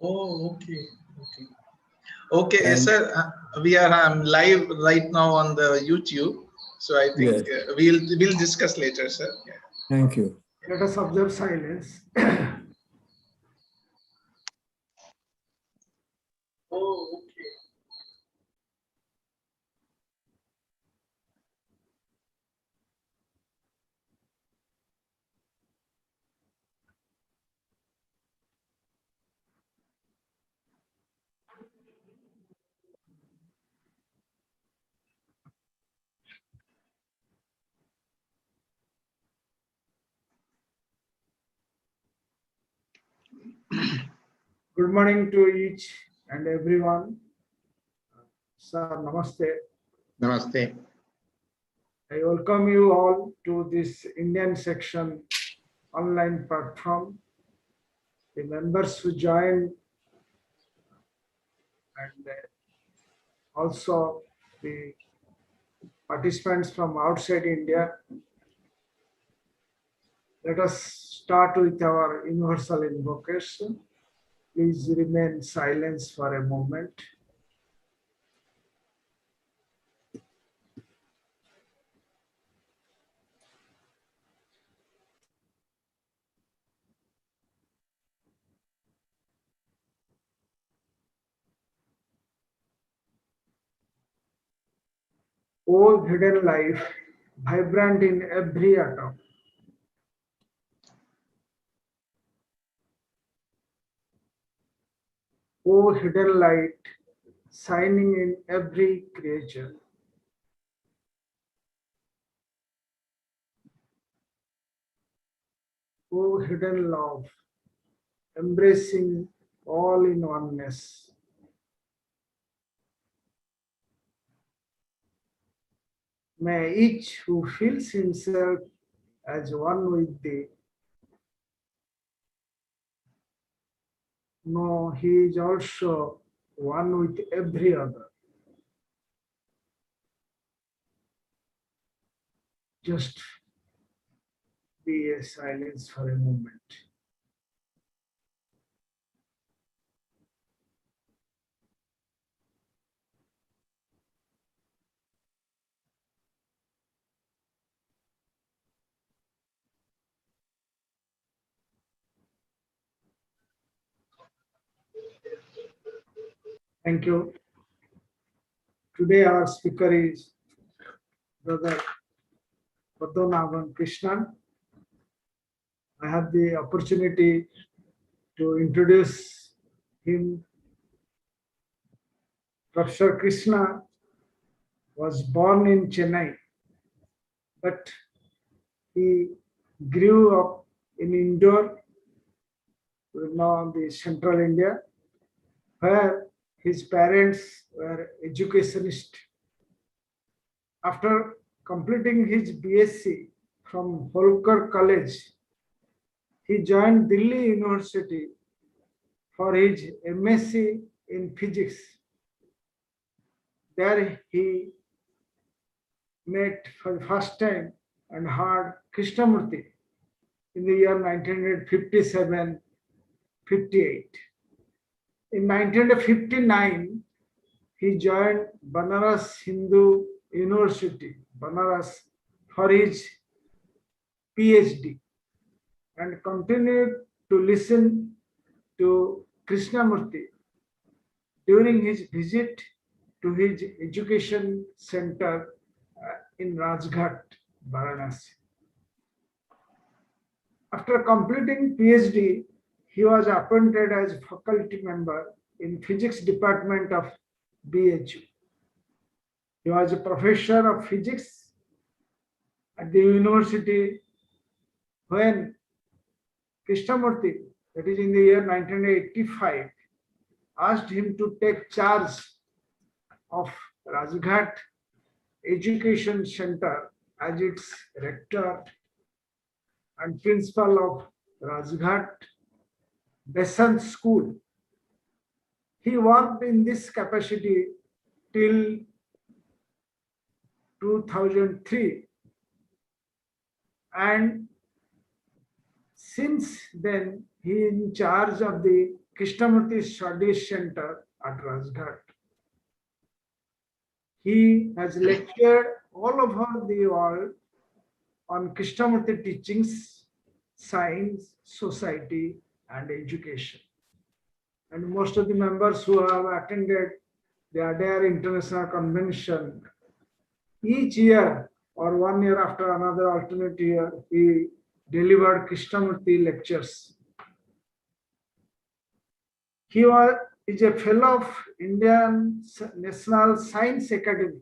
Oh, okay. Okay. Okay, yes, sir. We are live right now on the YouTube, so I think Yes, we'll discuss later, sir. Yeah. thank you. Let us observe silence. Oh, okay. Good morning to each and everyone. Sir, namaste. Namaste. I welcome you all to this Indian section online platform. The members who joined and also the participants from outside India. Let us start with our universal invocation. Please remain silent for a moment. O hidden life, vibrant in every atom. O hidden light, shining in every creature. O hidden love, embracing all in oneness. May each who feels himself as one with thee know he is also one with every other. Just be a silence for a moment. Thank you. Today our speaker is Brother Krishna. I have the opportunity to introduce him. Professor Krishna was born in Chennai, but he grew up in Indore, now the central India, where his parents were educationists. After completing his BSc from Holkar College, he joined Delhi University for his MSc in physics. There he met for the first time and heard Krishnamurti in the year 1957-58. In 1959, he joined Banaras Hindu University, Banaras, for his PhD and continued to listen to Krishnamurti during his visit to his education center in Rajghat, Varanasi. After completing PhD, he was appointed as faculty member in physics department of BHU. He was a professor of physics at the university when Krishnamurti, that is in the year 1985, asked him to take charge of Rajghat Education Center as its rector and principal of Rajghat Besant School. He worked in this capacity till 2003, and since then he is in charge of the Krishnamurti Studies Center at Rajghat. He has lectured all over the world on Krishnamurti teachings, science, society, and education. And most of the members who have attended the Adair International Convention, each year or 1 year after another alternate year, he delivered Krishnamurti lectures. He is a fellow of Indian National Science Academy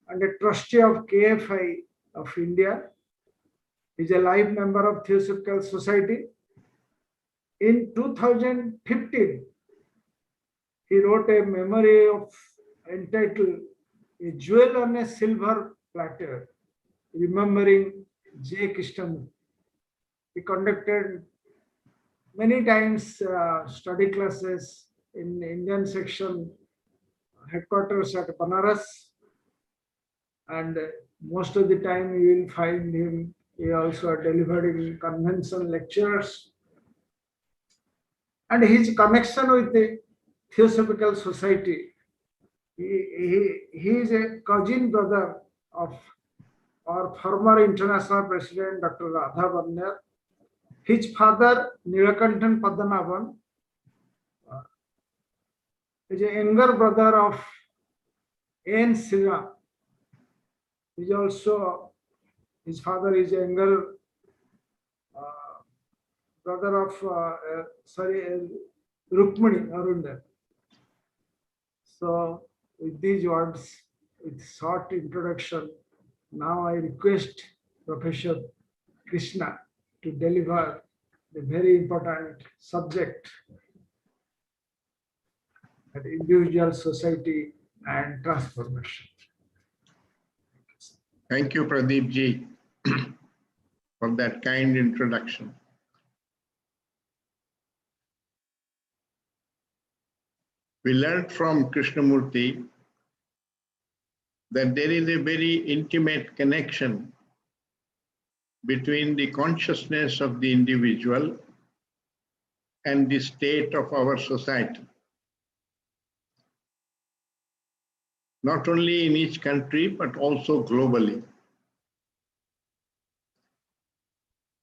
and a trustee of KFI of India. He is a life member of Theosophical Society. In 2015, he wrote a memory entitled "A Jewel on a Silver Platter," remembering J. Krishnamurti. He conducted many times study classes in Indian section headquarters at Banaras, and most of the time you will find him. He also delivering convention lectures, and his connection with the Theosophical Society. He is a cousin brother of our former international president, Dr. Radha Banyar. His father, Nilakanthan Padmanabhan, is a younger brother of N. Sriram. His father is a younger brother of Rukmani Arundar. So with these words, with short introduction, now I request Professor Krishna to deliver the very important subject, that individual, society, and transformation. Thank you, Pradeep ji, for that kind introduction. We learned from Krishnamurti that there is a very intimate connection between the consciousness of the individual and the state of our society. Not only in each country, but also globally.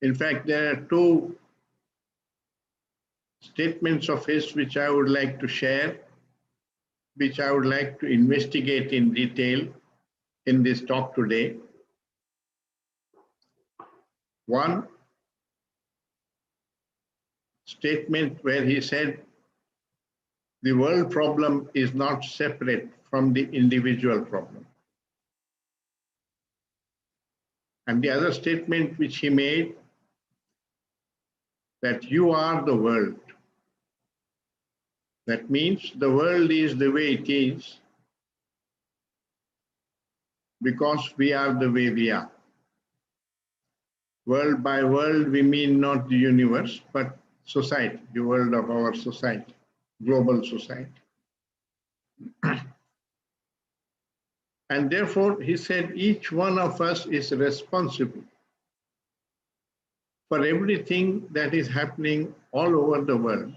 In fact, there are two statements of his which I would like to share, which I would like to investigate in detail in this talk today. One statement where he said, the world problem is not separate from the individual problem. And the other statement which he made, that you are the world. That means the world is the way it is because we are the way we are. World by world, we mean not the universe, but society, the world of our society, global society. And therefore, he said, each one of us is responsible for everything that is happening all over the world.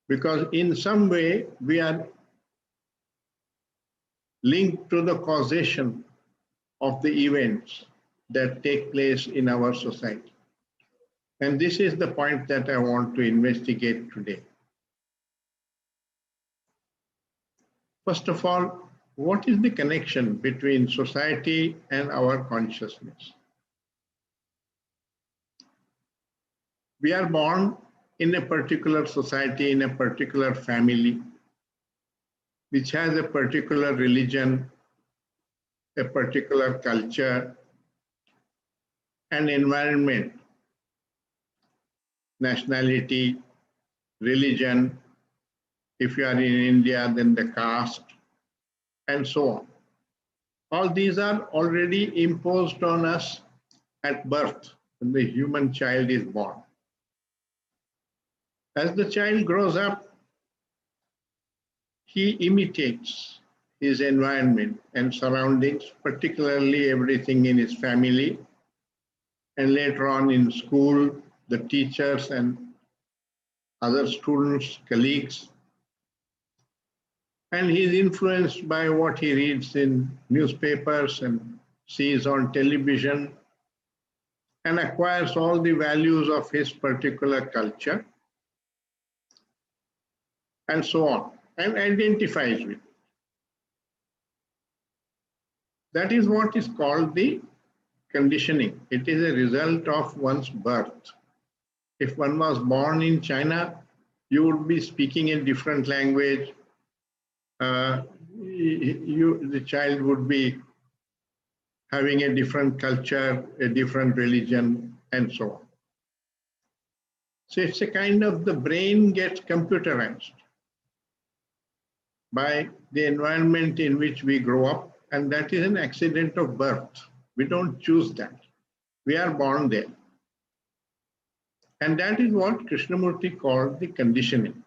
Because in some way, we are linked to the causation of the events that take place in our society. And this is the point that I want to investigate today. First of all, what is the connection between society and our consciousness? We are born in a particular society, in a particular family, which has a particular religion, a particular culture, and environment, nationality, religion. If you are in India, then the caste, and so on. All these are already imposed on us at birth, when the human child is born. As the child grows up, he imitates his environment and surroundings, particularly everything in his family, and later on in school, the teachers and other students, colleagues, and he is influenced by what he reads in newspapers and sees on television, and acquires all the values of his particular culture, and so on, and identifies with it. That is what is called the conditioning. It is a result of one's birth. If one was born in China, you would be speaking a different language. The child would be having a different culture, a different religion, and so on. So it's a kind of the brain gets computerized by the environment in which we grow up, and that is an accident of birth. We don't choose that. We are born there. And that is what Krishnamurti called the conditioning.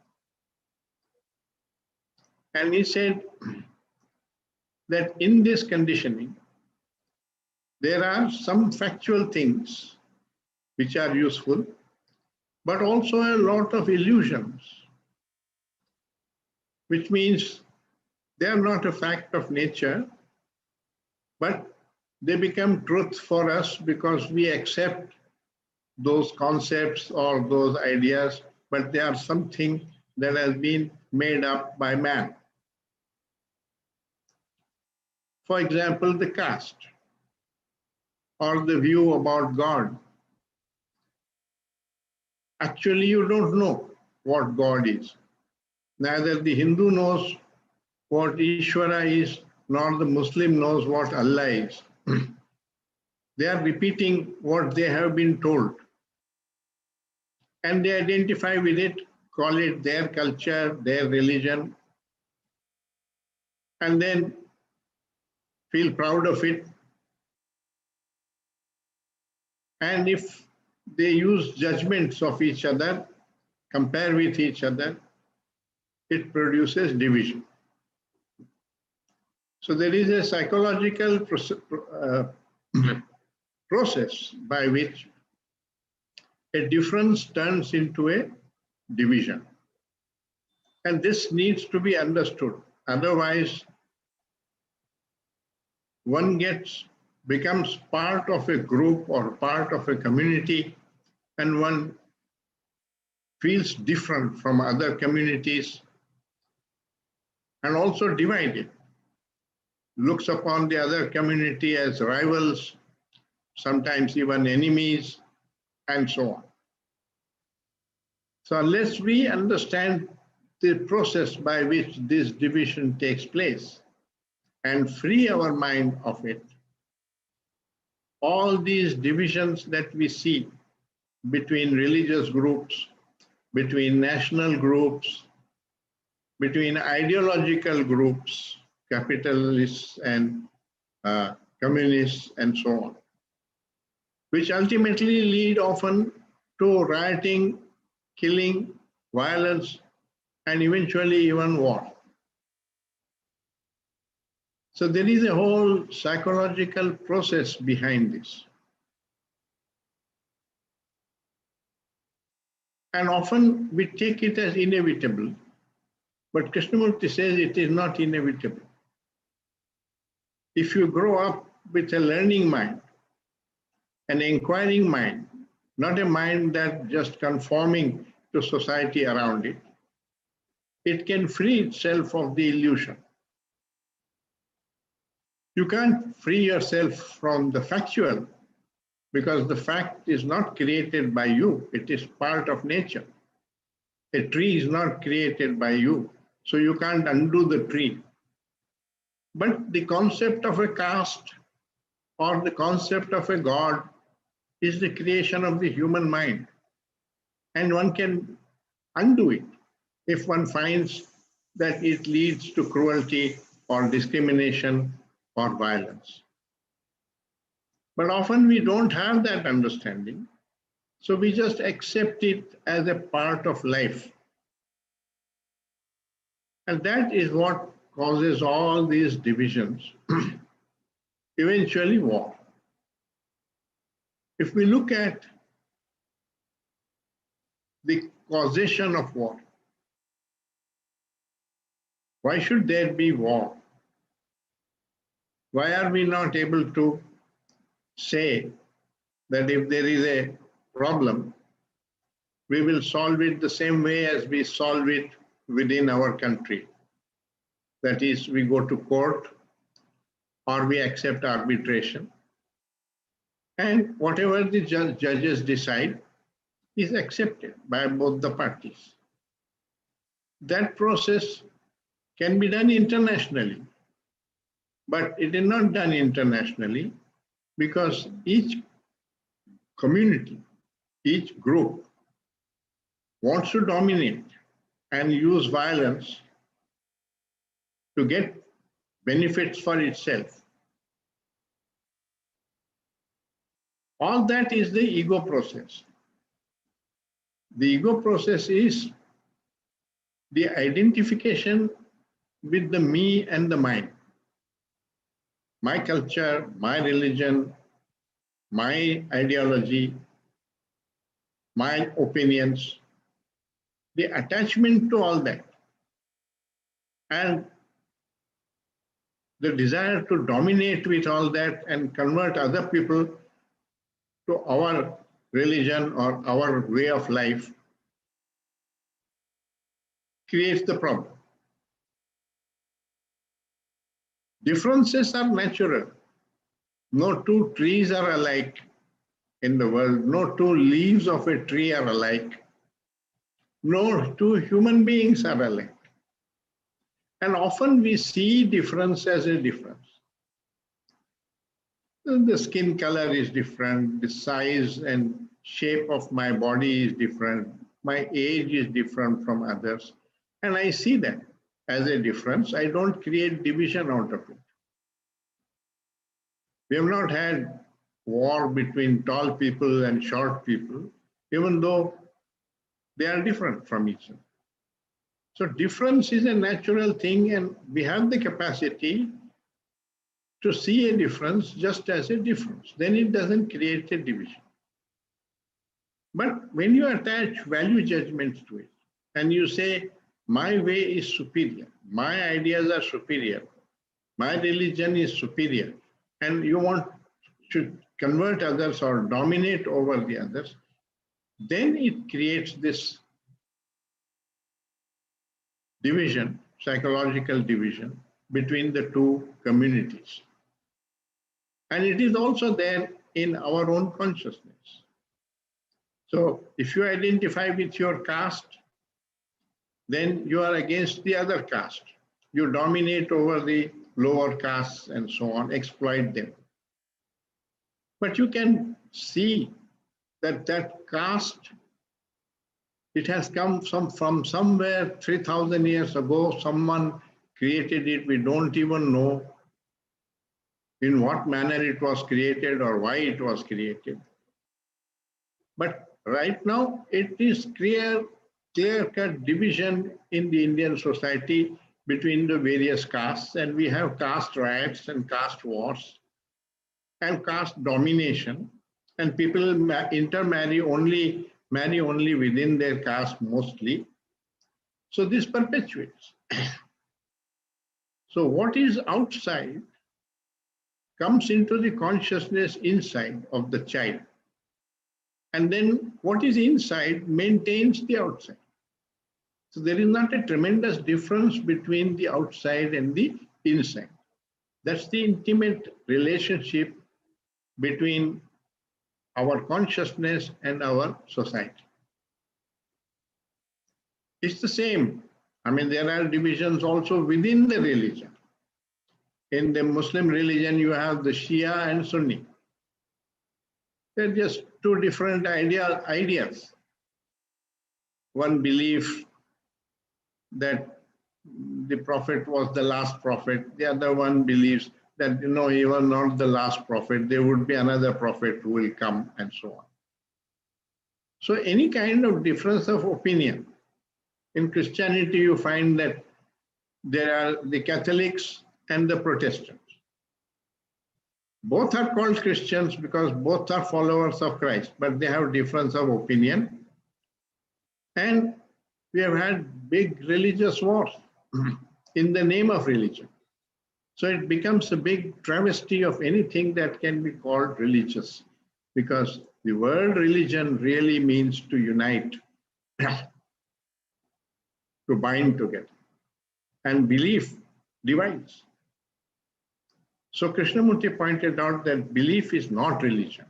And he said that in this conditioning, there are some factual things which are useful, but also a lot of illusions, which means they are not a fact of nature, but they become truth for us because we accept those concepts or those ideas, but they are something that has been made up by man. For example, the caste or the view about God. Actually, you don't know what God is. Neither the Hindu knows what Ishvara is, nor the Muslim knows what Allah is. They are repeating what they have been told. And they identify with it, call it their culture, their religion, and then feel proud of it. And if they use judgments of each other, compare with each other, it produces division. So there is a psychological process by which a difference turns into a division. And this needs to be understood. Otherwise, one becomes part of a group or part of a community, and one feels different from other communities and also divided, looks upon the other community as rivals, sometimes even enemies, and so on. So unless we understand the process by which this division takes place and free our mind of it, all these divisions that we see between religious groups, between national groups, between ideological groups, capitalists and communists and so on, which ultimately lead often to rioting, killing, violence, and eventually even war. So there is a whole psychological process behind this. And often we take it as inevitable, but Krishnamurti says it is not inevitable. If you grow up with a learning mind, an inquiring mind, not a mind that just conforming to society around it, it can free itself of the illusion. You can't free yourself from the factual because the fact is not created by you, it is part of nature. A tree is not created by you, so you can't undo the tree. But the concept of a caste or the concept of a god is the creation of the human mind. And one can undo it if one finds that it leads to cruelty or discrimination or violence. But often we don't have that understanding, so we just accept it as a part of life. And that is what causes all these divisions, eventually war. If we look at the causation of war? Why should there be war? Why are we not able to say that if there is a problem, we will solve it the same way as we solve it within our country? That is, we go to court or we accept arbitration. And whatever the judges decide is accepted by both the parties. That process can be done internationally, but it is not done internationally because each community, each group wants to dominate and use violence to get benefits for itself. All that is the ego process. The ego process is the identification with the me and the mine. My culture, my religion, my ideology, my opinions, the attachment to all that, and the desire to dominate with all that and convert other people to our religion or our way of life creates the problem. Differences are natural. No two trees are alike in the world. No two leaves of a tree are alike. No two human beings are alike. And often we see difference as a difference. The skin color is different, the size and shape of my body is different, my age is different from others. And I see that as a difference. I don't create division out of it. We have not had war between tall people and short people, even though they are different from each other. So difference is a natural thing, and we have the capacity to see a difference just as a difference. Then it doesn't create a division. But when you attach value judgments to it, and you say, my way is superior, my ideas are superior, my religion is superior, and you want to convert others or dominate over the others, then it creates this division, psychological division between the two communities. And it is also there in our own consciousness. So if you identify with your caste, then you are against the other caste. You dominate over the lower castes and so on, exploit them. But you can see that that caste, it has come from somewhere 3,000 years ago. Someone created it. We don't even know in what manner it was created or why it was created. But right now, it is clear-cut division in the Indian society between the various castes, and we have caste riots and caste wars and caste domination, and people marry only within their caste mostly. So this perpetuates. So what is outside comes into the consciousness inside of the child. And then what is inside maintains the outside. So there is not a tremendous difference between the outside and the inside. That's the intimate relationship between our consciousness and our society. It's the same. I mean, there are divisions also within the religion. In the Muslim religion, you have the Shia and Sunni. They're just two different ideas. One believes that the Prophet was the last prophet. The other one believes that, he was not the last prophet. There would be another prophet who will come, and so on. So any kind of difference of opinion. In Christianity, you find that there are the Catholics and the Protestants. Both are called Christians because both are followers of Christ, but they have difference of opinion. And we have had big religious wars in the name of religion. So it becomes a big travesty of anything that can be called religious, because the word religion really means to unite, to bind together, and belief divides. So Krishnamurti pointed out that belief is not religion.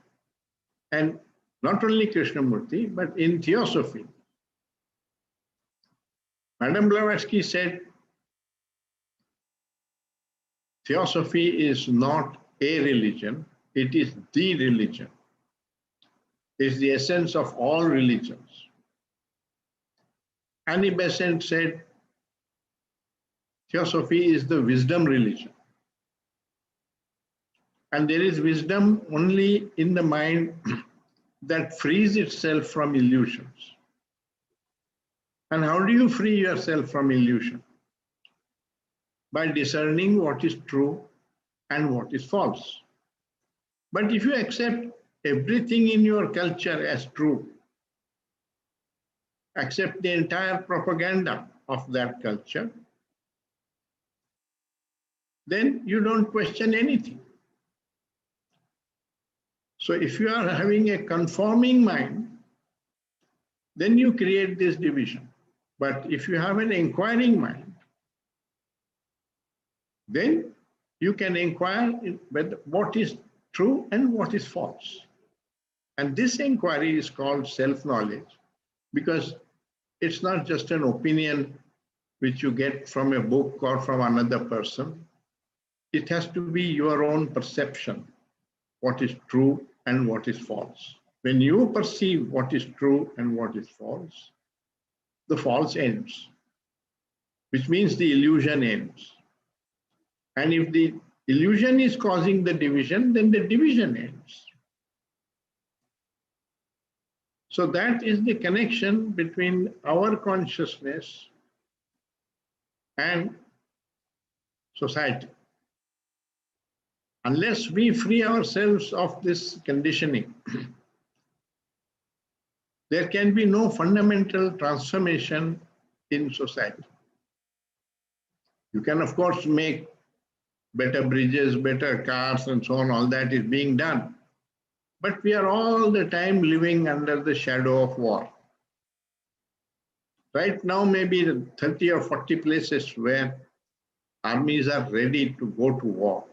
And not only Krishnamurti, but in theosophy, Madame Blavatsky said, theosophy is not a religion, it is the religion. It's the essence of all religions. Annie Besant said, theosophy is the wisdom religion. And there is wisdom only in the mind that frees itself from illusions. And how do you free yourself from illusion? By discerning what is true and what is false. But if you accept everything in your culture as true, accept the entire propaganda of that culture, then you don't question anything. So if you are having a conforming mind, then you create this division. But if you have an inquiring mind, then you can inquire whether what is true and what is false. And this inquiry is called self-knowledge, because it's not just an opinion which you get from a book or from another person. It has to be your own perception, what is true and what is false. When you perceive what is true and what is false, the false ends, which means the illusion ends. And if the illusion is causing the division, then the division ends. So that is the connection between our consciousness and society. Unless we free ourselves of this conditioning, there can be no fundamental transformation in society. You can, of course, make better bridges, better cars, and so on, all that is being done. But we are all the time living under the shadow of war. Right now, maybe 30 or 40 places where armies are ready to go to war.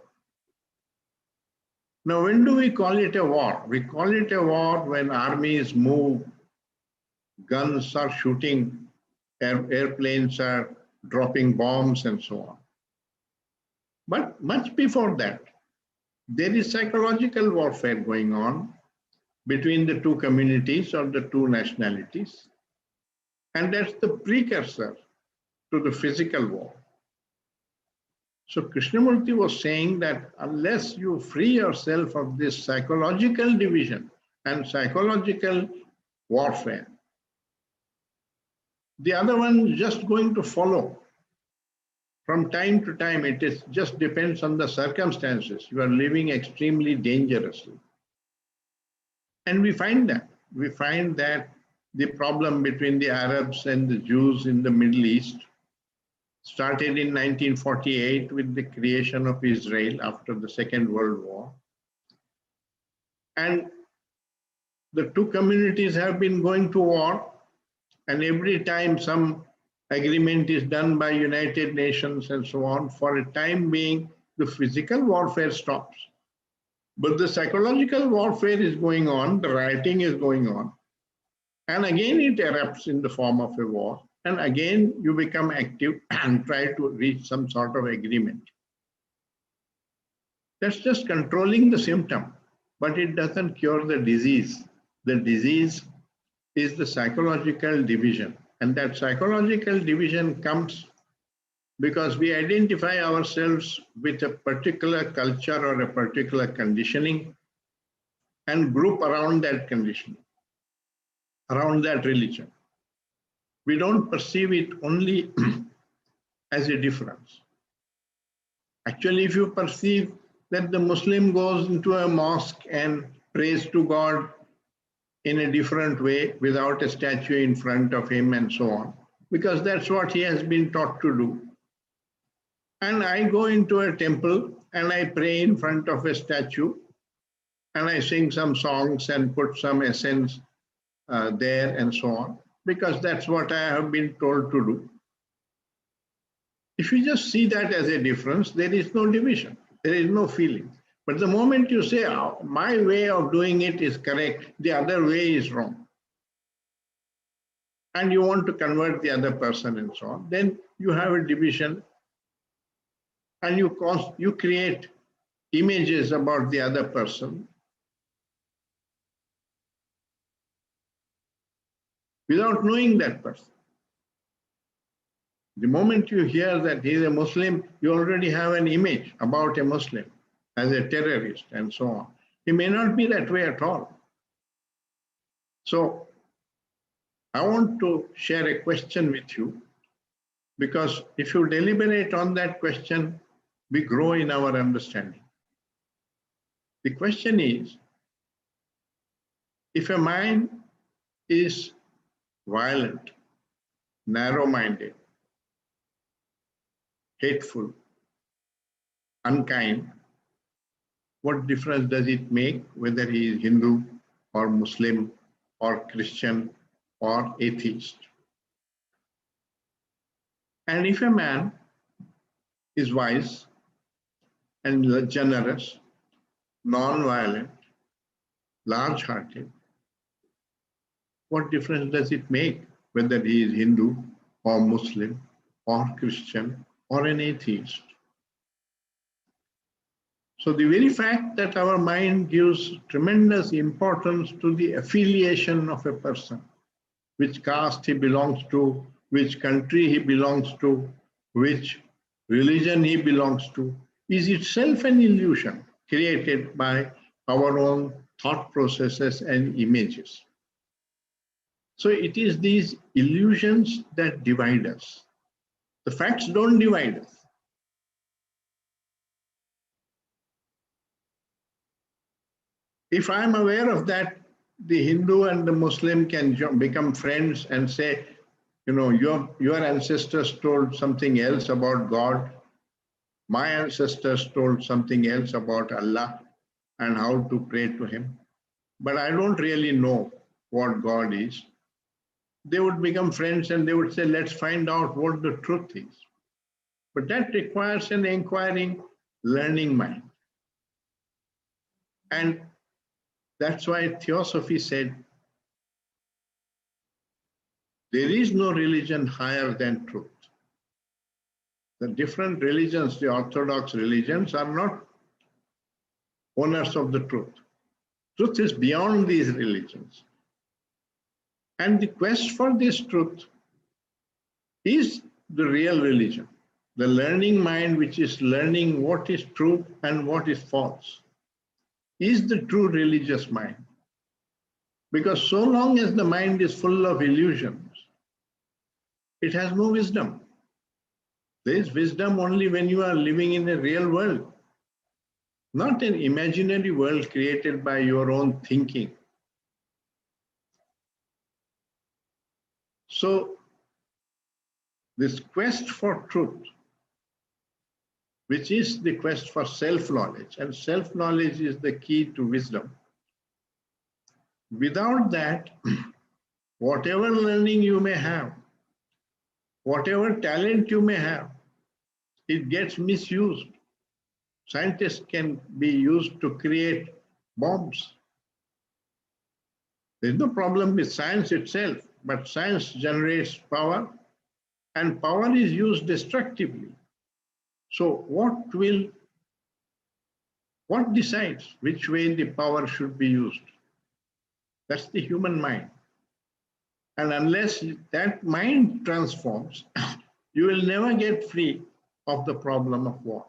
Now, when do we call it a war? We call it a war when armies move, guns are shooting, airplanes are dropping bombs, and so on. But much before that, there is psychological warfare going on between the two communities or the two nationalities. And that's the precursor to the physical war. So Krishnamurti was saying that unless you free yourself of this psychological division and psychological warfare, the other one is just going to follow. From time to time, it is just depends on the circumstances. You are living extremely dangerously. And we find that. We find that the problem between the Arabs and the Jews in the Middle East started in 1948 with the creation of Israel after the Second World War. And the two communities have been going to war, and every time some agreement is done by United Nations and so on, for a time being, the physical warfare stops. But the psychological warfare is going on, the rioting is going on. And again, it erupts in the form of a war. And again, you become active and try to reach some sort of agreement. That's just controlling the symptom, but it doesn't cure the disease. The disease is the psychological division. And that psychological division comes because we identify ourselves with a particular culture or a particular conditioning and group around that conditioning, around that religion. We don't perceive it only as a difference. Actually, if you perceive that the Muslim goes into a mosque and prays to God in a different way without a statue in front of him and so on, because that's what he has been taught to do. And I go into a temple and I pray in front of a statue and I sing some songs and put some essence there and so on, because that's what I have been told to do. If you just see that as a difference, there is no division, there is no feeling. But the moment you say, oh, my way of doing it is correct, the other way is wrong, and you want to convert the other person and so on, then you have a division and you create images about the other person without knowing that person. The moment you hear that he is a Muslim, you already have an image about a Muslim as a terrorist and so on. He may not be that way at all. So I want to share a question with you, because if you deliberate on that question, we grow in our understanding. The question is, if a mind is violent, narrow-minded, hateful, unkind, what difference does it make whether he is Hindu or Muslim or Christian or atheist? And if a man is wise and generous, non-violent, large-hearted, what difference does it make whether he is Hindu or Muslim or Christian or an atheist? So the very fact that our mind gives tremendous importance to the affiliation of a person, which caste he belongs to, which country he belongs to, which religion he belongs to, is itself an illusion created by our own thought processes and images. So it is these illusions that divide us. The facts don't divide us. If I'm aware of that, the Hindu and the Muslim can become friends and say, you know, your ancestors told something else about God. My ancestors told something else about Allah and how to pray to him. But I don't really know what God is. They would become friends and they would say, let's find out what the truth is. But that requires an inquiring, learning mind. And that's why Theosophy said, there is no religion higher than truth. The different religions, the orthodox religions, are not owners of the truth. Truth is beyond these religions. And the quest for this truth is the real religion, the learning mind, which is learning what is true and what is false, is the true religious mind. Because so long as the mind is full of illusions, it has no wisdom. There is wisdom only when you are living in a real world, not an imaginary world created by your own thinking. So this quest for truth, which is the quest for self-knowledge, and self-knowledge is the key to wisdom. Without that, whatever learning you may have, whatever talent you may have, it gets misused. Scientists can be used to create bombs. There's no problem with science itself, but science generates power, and power is used destructively. So what decides which way the power should be used? That's the human mind. And unless that mind transforms, you will never get free of the problem of war.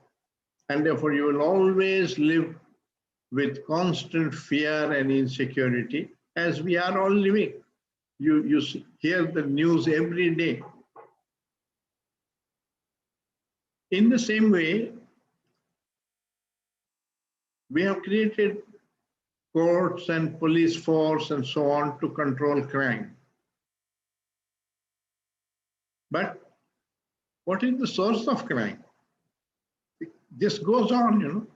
And therefore, you will always live with constant fear and insecurity, as we are all living. You hear the news every day. In the same way, we have created courts and police force and so on to control crime. But what is the source of crime? This goes on, you know.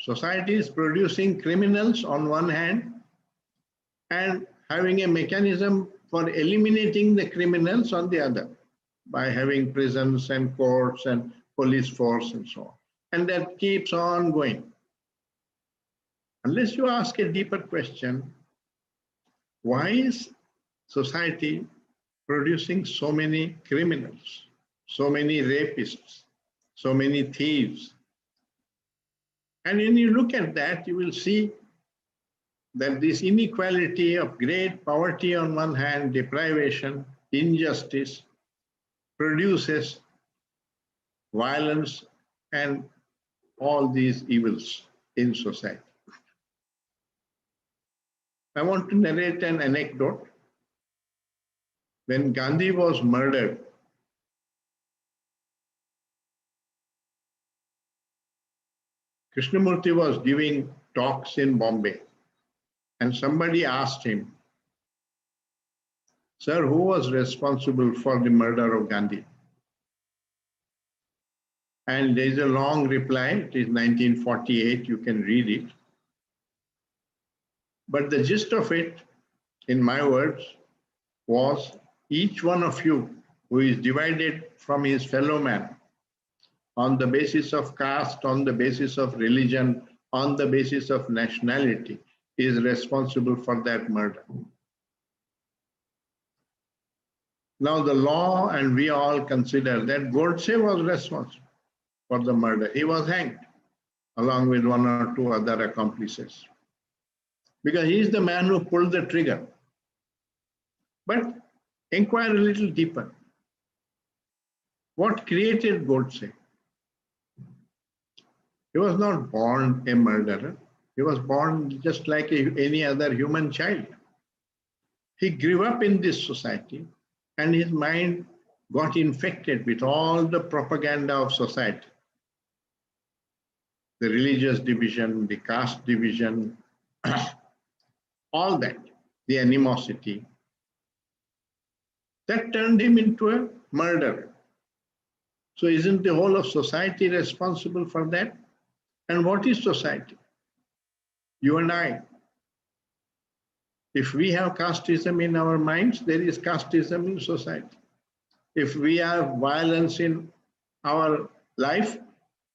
Society is producing criminals on one hand and having a mechanism for eliminating the criminals on the other by having prisons and courts and police force and so on. And that keeps on going. Unless you ask a deeper question, why is society producing so many criminals, so many rapists, so many thieves? And when you look at that, you will see that this inequality of great poverty on one hand, deprivation, injustice, produces violence and all these evils in society. I want to narrate an anecdote. When Gandhi was murdered, Krishnamurti was giving talks in Bombay, and somebody asked him, "Sir, who was responsible for the murder of Gandhi?" And there is a long reply. It is 1948. You can read it. But the gist of it, in my words, was each one of you who is divided from his fellow man on the basis of caste, on the basis of religion, on the basis of nationality, is responsible for that murder. Now the law and we all consider that Godse was responsible for the murder. He was hanged along with one or two other accomplices because he is the man who pulled the trigger. But inquire a little deeper. What created Godse? He was not born a murderer. He was born just like any other human child. He grew up in this society and his mind got infected with all the propaganda of society. The religious division, the caste division, all that, the animosity. That turned him into a murderer. So isn't the whole of society responsible for that? And what is society? You and I. If we have casteism in our minds, there is casteism in society. If we have violence in our life,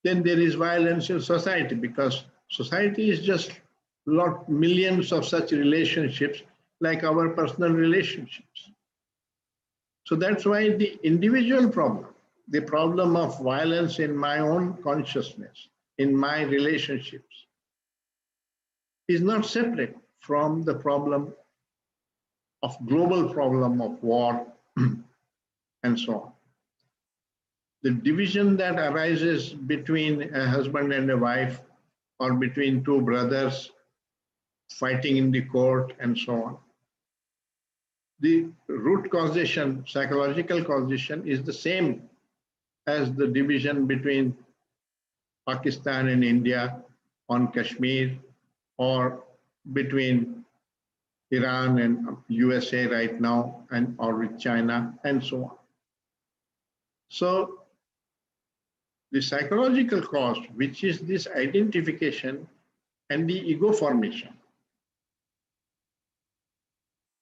then there is violence in society, because society is just millions of such relationships like our personal relationships. So that's why the individual problem, the problem of violence in my own consciousness, in my relationships, is not separate from the problem of global problem of war and so on. The division that arises between a husband and a wife or between two brothers fighting in the court and so on. The root causation, psychological causation, is the same as the division between Pakistan and India on Kashmir, or between Iran and USA right now, and or with China and so on. So the psychological cause, which is this identification and the ego formation.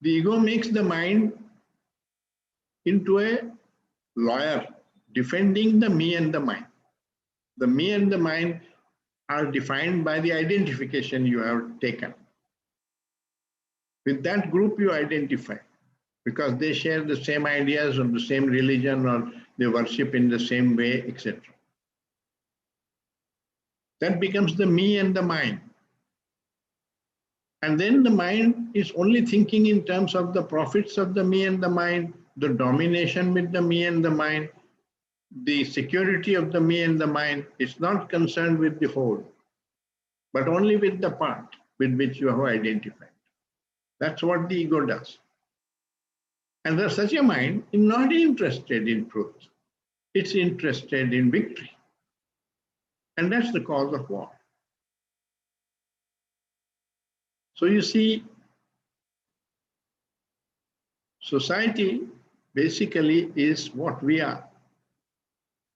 The ego makes the mind into a lawyer defending the me and the mind. The me and the mind are defined by the identification you have taken. With that group you identify because they share the same ideas or the same religion, or they worship in the same way, etc. That becomes the me and the mind. And then the mind is only thinking in terms of the profits of the me and the mind, the domination with the me and the mind, the security of the me and the mind. It's not concerned with the whole, but only with the part with which you have identified. That's what the ego does. And there's such a mind is not interested in truth. It's interested in victory. And that's the cause of war. So you see, society basically is what we are,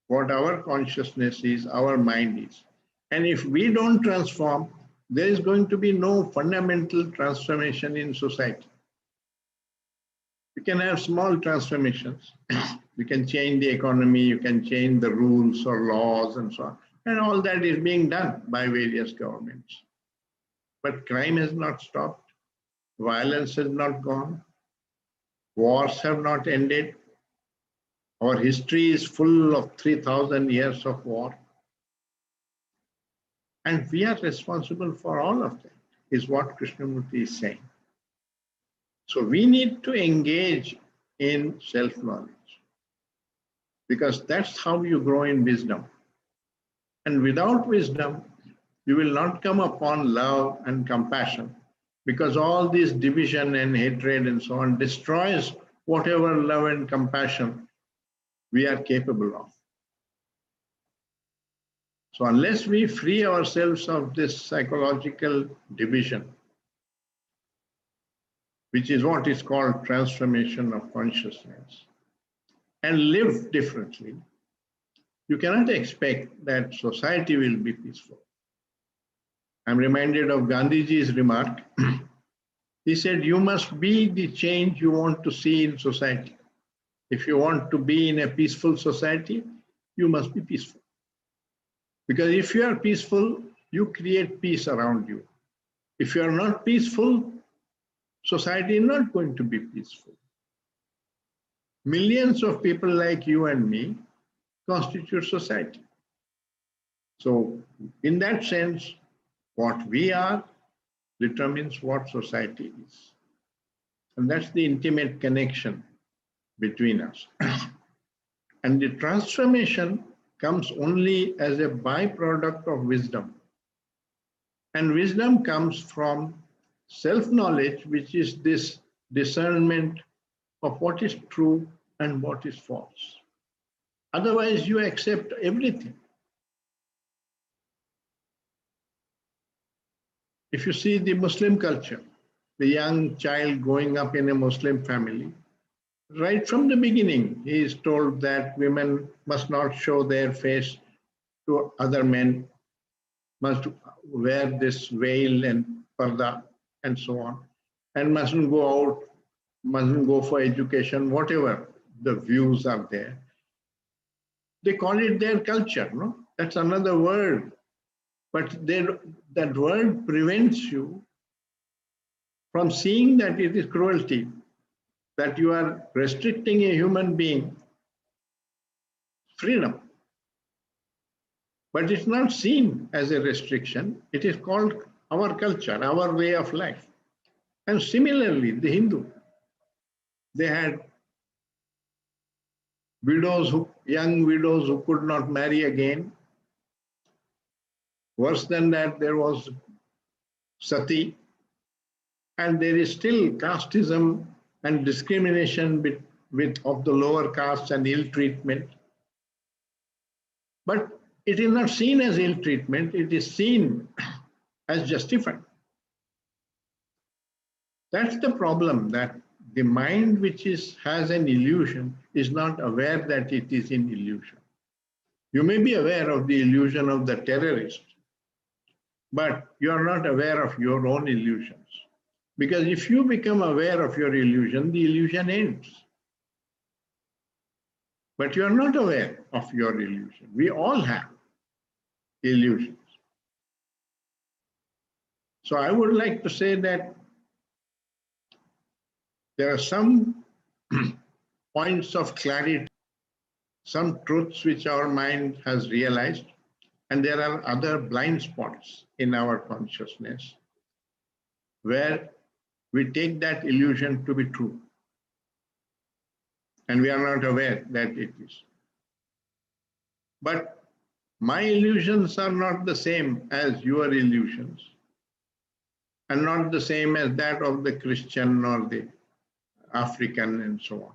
what our consciousness is, our mind is. And if we don't transform, there is going to be no fundamental transformation in society. You can have small transformations. You can change the economy, you can change the rules or laws and so on. And all that is being done by various governments. But crime has not stopped. Violence has not gone. Wars have not ended. Our history is full of 3,000 years of war. And we are responsible for all of that, is what Krishnamurti is saying. So we need to engage in self-knowledge, because that's how you grow in wisdom. And without wisdom, you will not come upon love and compassion, because all this division and hatred and so on destroys whatever love and compassion we are capable of. So unless we free ourselves of this psychological division, which is what is called transformation of consciousness, and live differently, you cannot expect that society will be peaceful. I'm reminded of Gandhiji's remark. He said, you must be the change you want to see in society. If you want to be in a peaceful society, you must be peaceful. Because if you are peaceful, you create peace around you. If you are not peaceful, society is not going to be peaceful. Millions of people like you and me constitute society. So in that sense, what we are determines what society is. And that's the intimate connection between us. And the transformation comes only as a byproduct of wisdom. And wisdom comes from self-knowledge, which is this discernment of what is true and what is false. Otherwise, you accept everything. If you see the Muslim culture, the young child growing up in a Muslim family, right from the beginning, he is told that women must not show their face to other men, must wear this veil and parda and so on, and mustn't go out, mustn't go for education, whatever the views are there. They call it their culture, no? That's another word. But that word prevents you from seeing that it is cruelty, that you are restricting a human being freedom. But it's not seen as a restriction. It is called our culture, our way of life. And similarly, the Hindu, they had young widows who could not marry again. Worse than that, there was sati. And there is still casteism and discrimination of the lower castes and ill treatment. But it is not seen as ill treatment, it is seen as justified. That's the problem, that the mind which has an illusion is not aware that it is in illusion. You may be aware of the illusion of the terrorist, but you are not aware of your own illusions. Because if you become aware of your illusion, the illusion ends. But you are not aware of your illusion. We all have illusions. So I would like to say that there are some points of clarity, some truths which our mind has realized, and there are other blind spots in our consciousness where we take that illusion to be true, and we are not aware that it is. But my illusions are not the same as your illusions, and not the same as that of the Christian or the African and so on.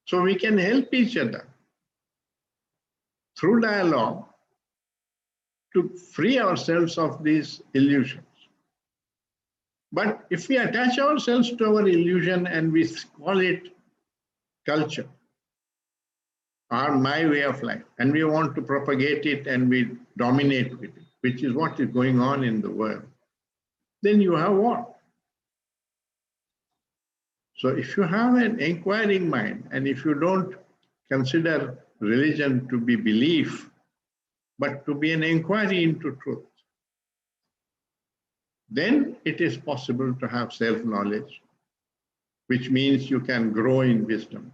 So we can help each other through dialogue to free ourselves of these illusions. But if we attach ourselves to our illusion and we call it culture or my way of life, and we want to propagate it and we dominate with it, which is what is going on in the world, then you have what? So if you have an inquiring mind, and if you don't consider religion to be belief, but to be an inquiry into truth, then it is possible to have self-knowledge, which means you can grow in wisdom.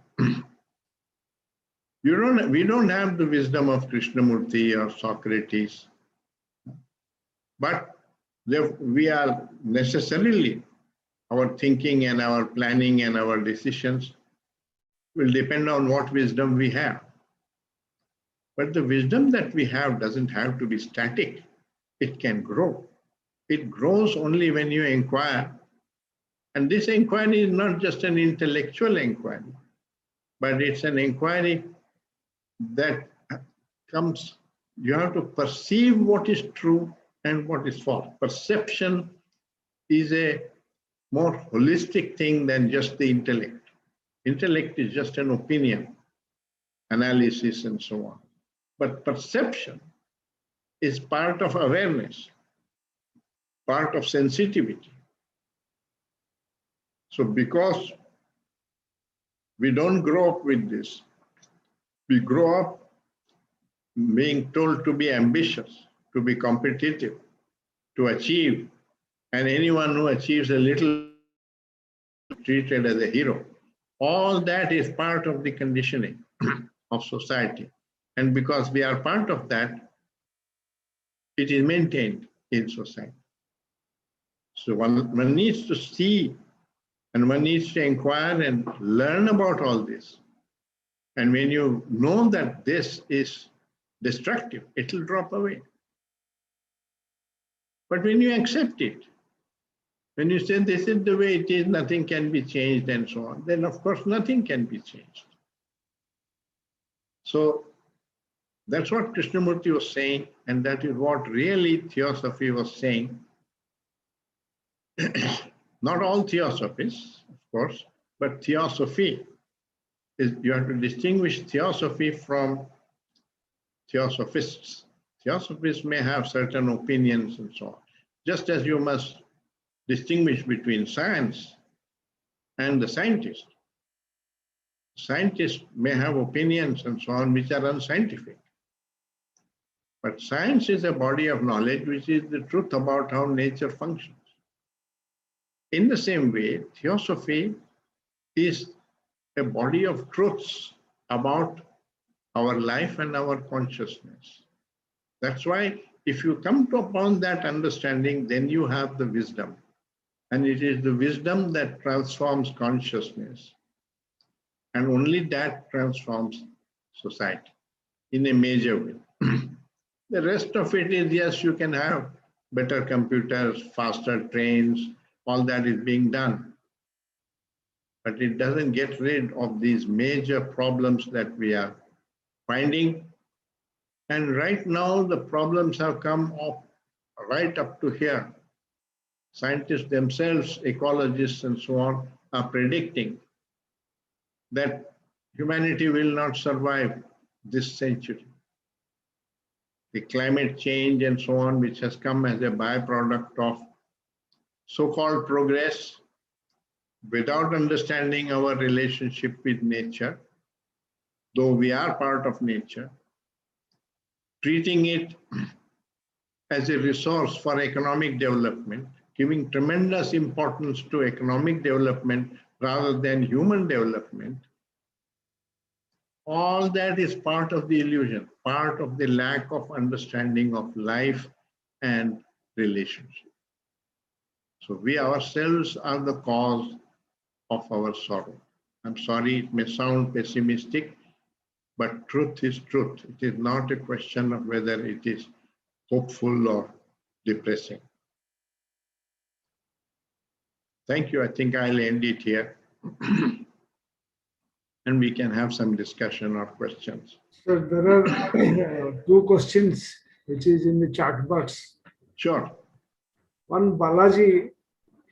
We don't have the wisdom of Krishnamurti or Socrates, but we are necessarily, our thinking and our planning and our decisions will depend on what wisdom we have. But the wisdom that we have doesn't have to be static. It can grow. It grows only when you inquire. And this inquiry is not just an intellectual inquiry, but it's an inquiry that comes, you have to perceive what is true and what is false. Perception is a more holistic thing than just the intellect. Intellect is just an opinion, analysis, and so on. But perception is part of awareness, part of sensitivity. So because we don't grow up with this, we grow up being told to be ambitious, to be competitive, to achieve, and anyone who achieves a little is treated as a hero. All that is part of the conditioning of society. And because we are part of that, it is maintained in society. So one needs to see and one needs to inquire and learn about all this. And when you know that this is destructive, it will drop away. But when you accept it, when you say this is the way it is, nothing can be changed and so on, then of course nothing can be changed. So that's what Krishnamurti was saying, and that is what really Theosophy was saying. Not all theosophies, of course, but Theosophy is, you have to distinguish Theosophy from Theosophists. Theosophists may have certain opinions and so on, just as you must distinguish between science and the scientist. Scientists may have opinions and so on which are unscientific. But science is a body of knowledge which is the truth about how nature functions. In the same way, Theosophy is a body of truths about our life and our consciousness. That's why if you come upon that understanding, then you have the wisdom. And it is the wisdom that transforms consciousness. And only that transforms society in a major way. The rest of it is, yes, you can have better computers, faster trains, all that is being done. But it doesn't get rid of these major problems that we are finding. And right now, the problems have come up right up to here. Scientists themselves, ecologists and so on, are predicting that humanity will not survive this century. The climate change and so on, which has come as a byproduct of so-called progress, without understanding our relationship with nature, though we are part of nature, treating it as a resource for economic development, giving tremendous importance to economic development rather than human development, all that is part of the illusion, part of the lack of understanding of life and relationship. So we ourselves are the cause of our sorrow. I'm sorry, it may sound pessimistic, but truth is truth. It is not a question of whether it is hopeful or depressing. Thank you. I think I'll end it here. And we can have some discussion or questions. Sir, there are two questions which is in the chat box. Sure. One, Balaji,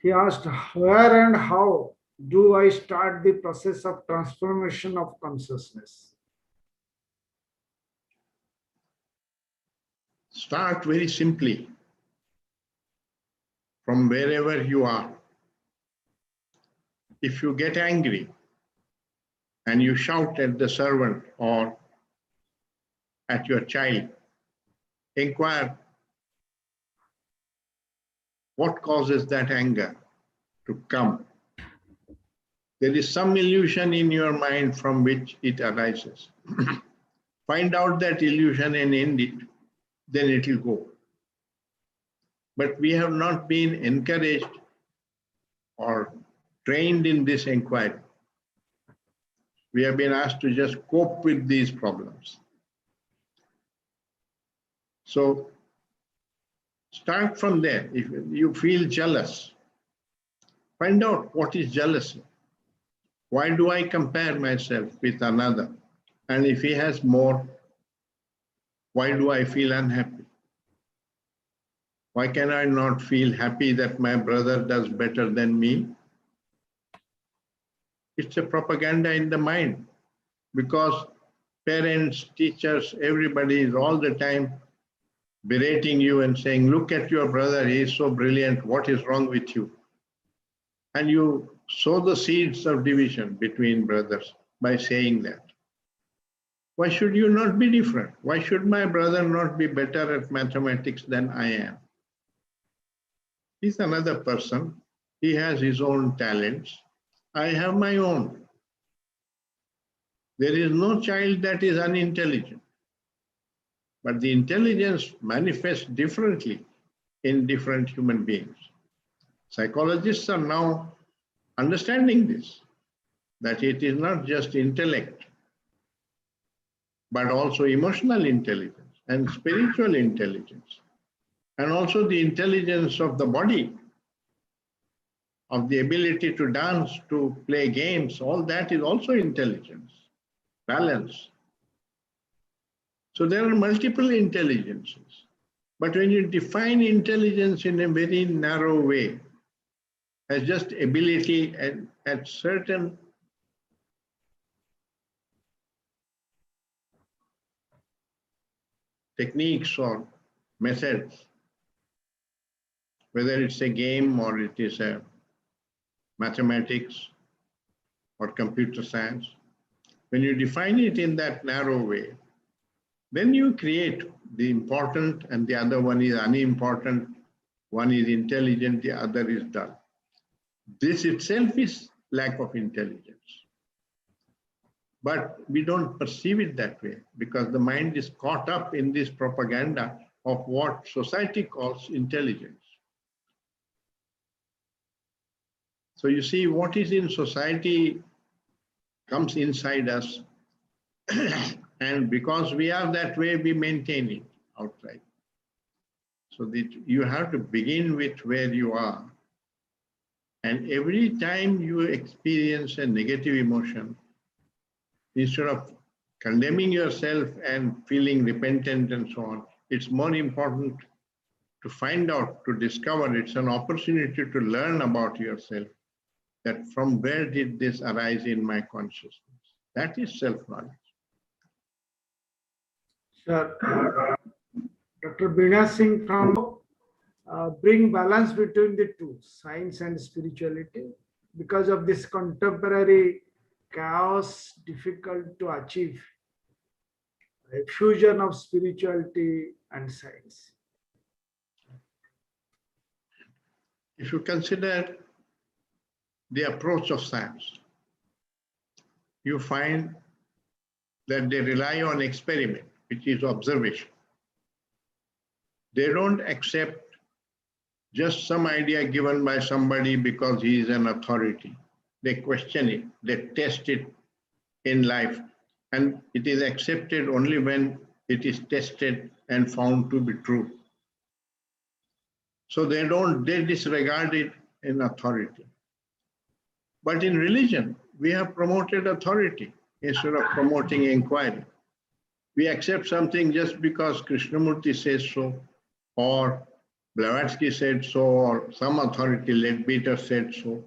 He asked, where and how do I start the process of transformation of consciousness? Start very simply from wherever you are. If you get angry and you shout at the servant or at your child, inquire what causes that anger to come. There is some illusion in your mind from which it arises. Find out that illusion and end it, then it will go. But we have not been encouraged or trained in this inquiry. We have been asked to just cope with these problems. So start from there. If you feel jealous, find out what is jealousy. Why do I compare myself with another? And if he has more, why do I feel unhappy? Why can I not feel happy that my brother does better than me? It's a propaganda in the mind, because parents, teachers, everybody is all the time berating you and saying, look at your brother, he is so brilliant, what is wrong with you? And you sow the seeds of division between brothers by saying that. Why should you not be different? Why should my brother not be better at mathematics than I am? He's another person. He has his own talents. I have my own. There is no child that is unintelligent. But the intelligence manifests differently in different human beings. Psychologists are now understanding this, that it is not just intellect, but also emotional intelligence and spiritual intelligence, and also the intelligence of the body, of the ability to dance, to play games, all that is also intelligence, balance. So there are multiple intelligences. But when you define intelligence in a very narrow way, as just ability at certain techniques or methods, whether it's a game or it is a mathematics or computer science, when you define it in that narrow way, then you create the important and the other one is unimportant, one is intelligent, the other is dull. This itself is lack of intelligence. But we don't perceive it that way because the mind is caught up in this propaganda of what society calls intelligence. So you see, what is in society comes inside us, and because we are that way, we maintain it outside. So that you have to begin with where you are. And every time you experience a negative emotion, instead of condemning yourself and feeling repentant and so on, it's more important to find out, to discover. It's an opportunity to learn about yourself, that from where did this arise in my consciousness? That is self-knowledge. Sir, Dr. Bina Singh from bring balance between the two, science and spirituality, because of this contemporary chaos, difficult to achieve a fusion of spirituality and science. If you consider the approach of science, you find that they rely on experiment, which is observation. They don't accept just some idea given by somebody because he is an authority. They question it, they test it in life, and it is accepted only when it is tested and found to be true. So they disregard it in authority. But in religion, we have promoted authority instead of promoting inquiry. We accept something just because Krishnamurti says so, or Blavatsky said so, or some authority, Leadbeater said so.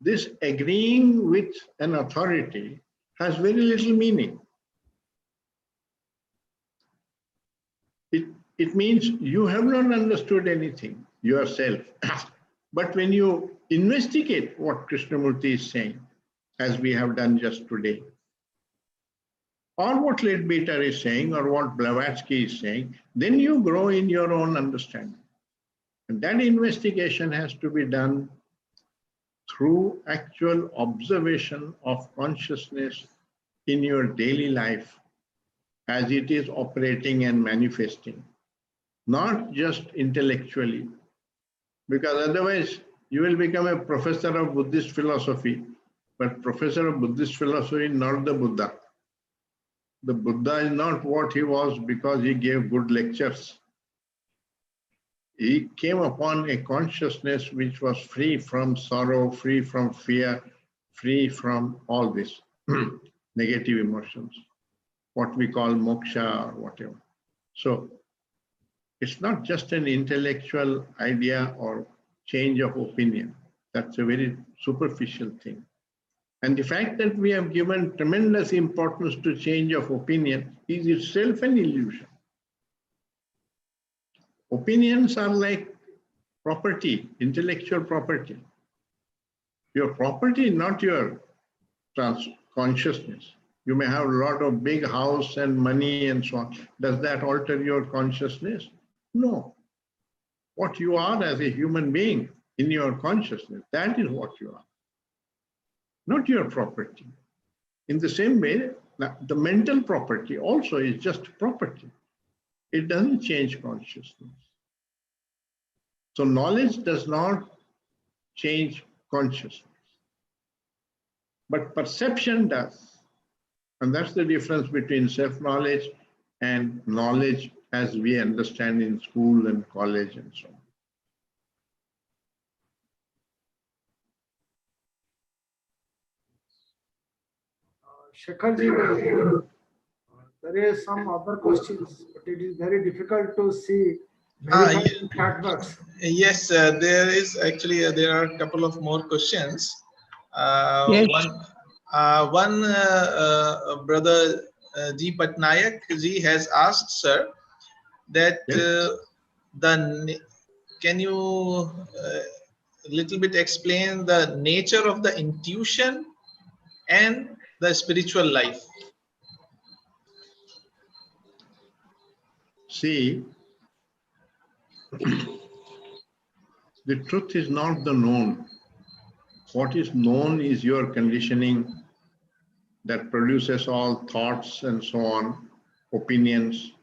This agreeing with an authority has very little meaning. It means you have not understood anything yourself. But when you investigate what Krishnamurti is saying, as we have done just today, or what Leadbeater is saying, or what Blavatsky is saying, then you grow in your own understanding. And that investigation has to be done through actual observation of consciousness in your daily life as it is operating and manifesting, not just intellectually, because otherwise you will become a professor of Buddhist philosophy, but professor of Buddhist philosophy, not the Buddha. The Buddha is not what he was because he gave good lectures. He came upon a consciousness which was free from sorrow, free from fear, free from all this negative emotions, what we call moksha or whatever. So it's not just an intellectual idea or change of opinion. That's a very superficial thing. And the fact that we have given tremendous importance to change of opinion is itself an illusion. Opinions are like property, intellectual property. Your property, not your consciousness. You may have a lot of big house and money and so on. Does that alter your consciousness? No. What you are as a human being in your consciousness, that is what you are, not your property. In the same way, the mental property also is just property. It doesn't change consciousness. So knowledge does not change consciousness, but perception does. And that's the difference between self-knowledge and knowledge as we understand in school and college and so on. Shekharji, there is some other questions, but it is very difficult to see in chat box. Yes, there is actually there are a couple of more questions. Yes. One brother G. Patnayak Ji has asked, sir, that can you little bit explain the nature of the intuition and the spiritual life? See, the truth is not the known. What is known is your conditioning that produces all thoughts and so on, opinions.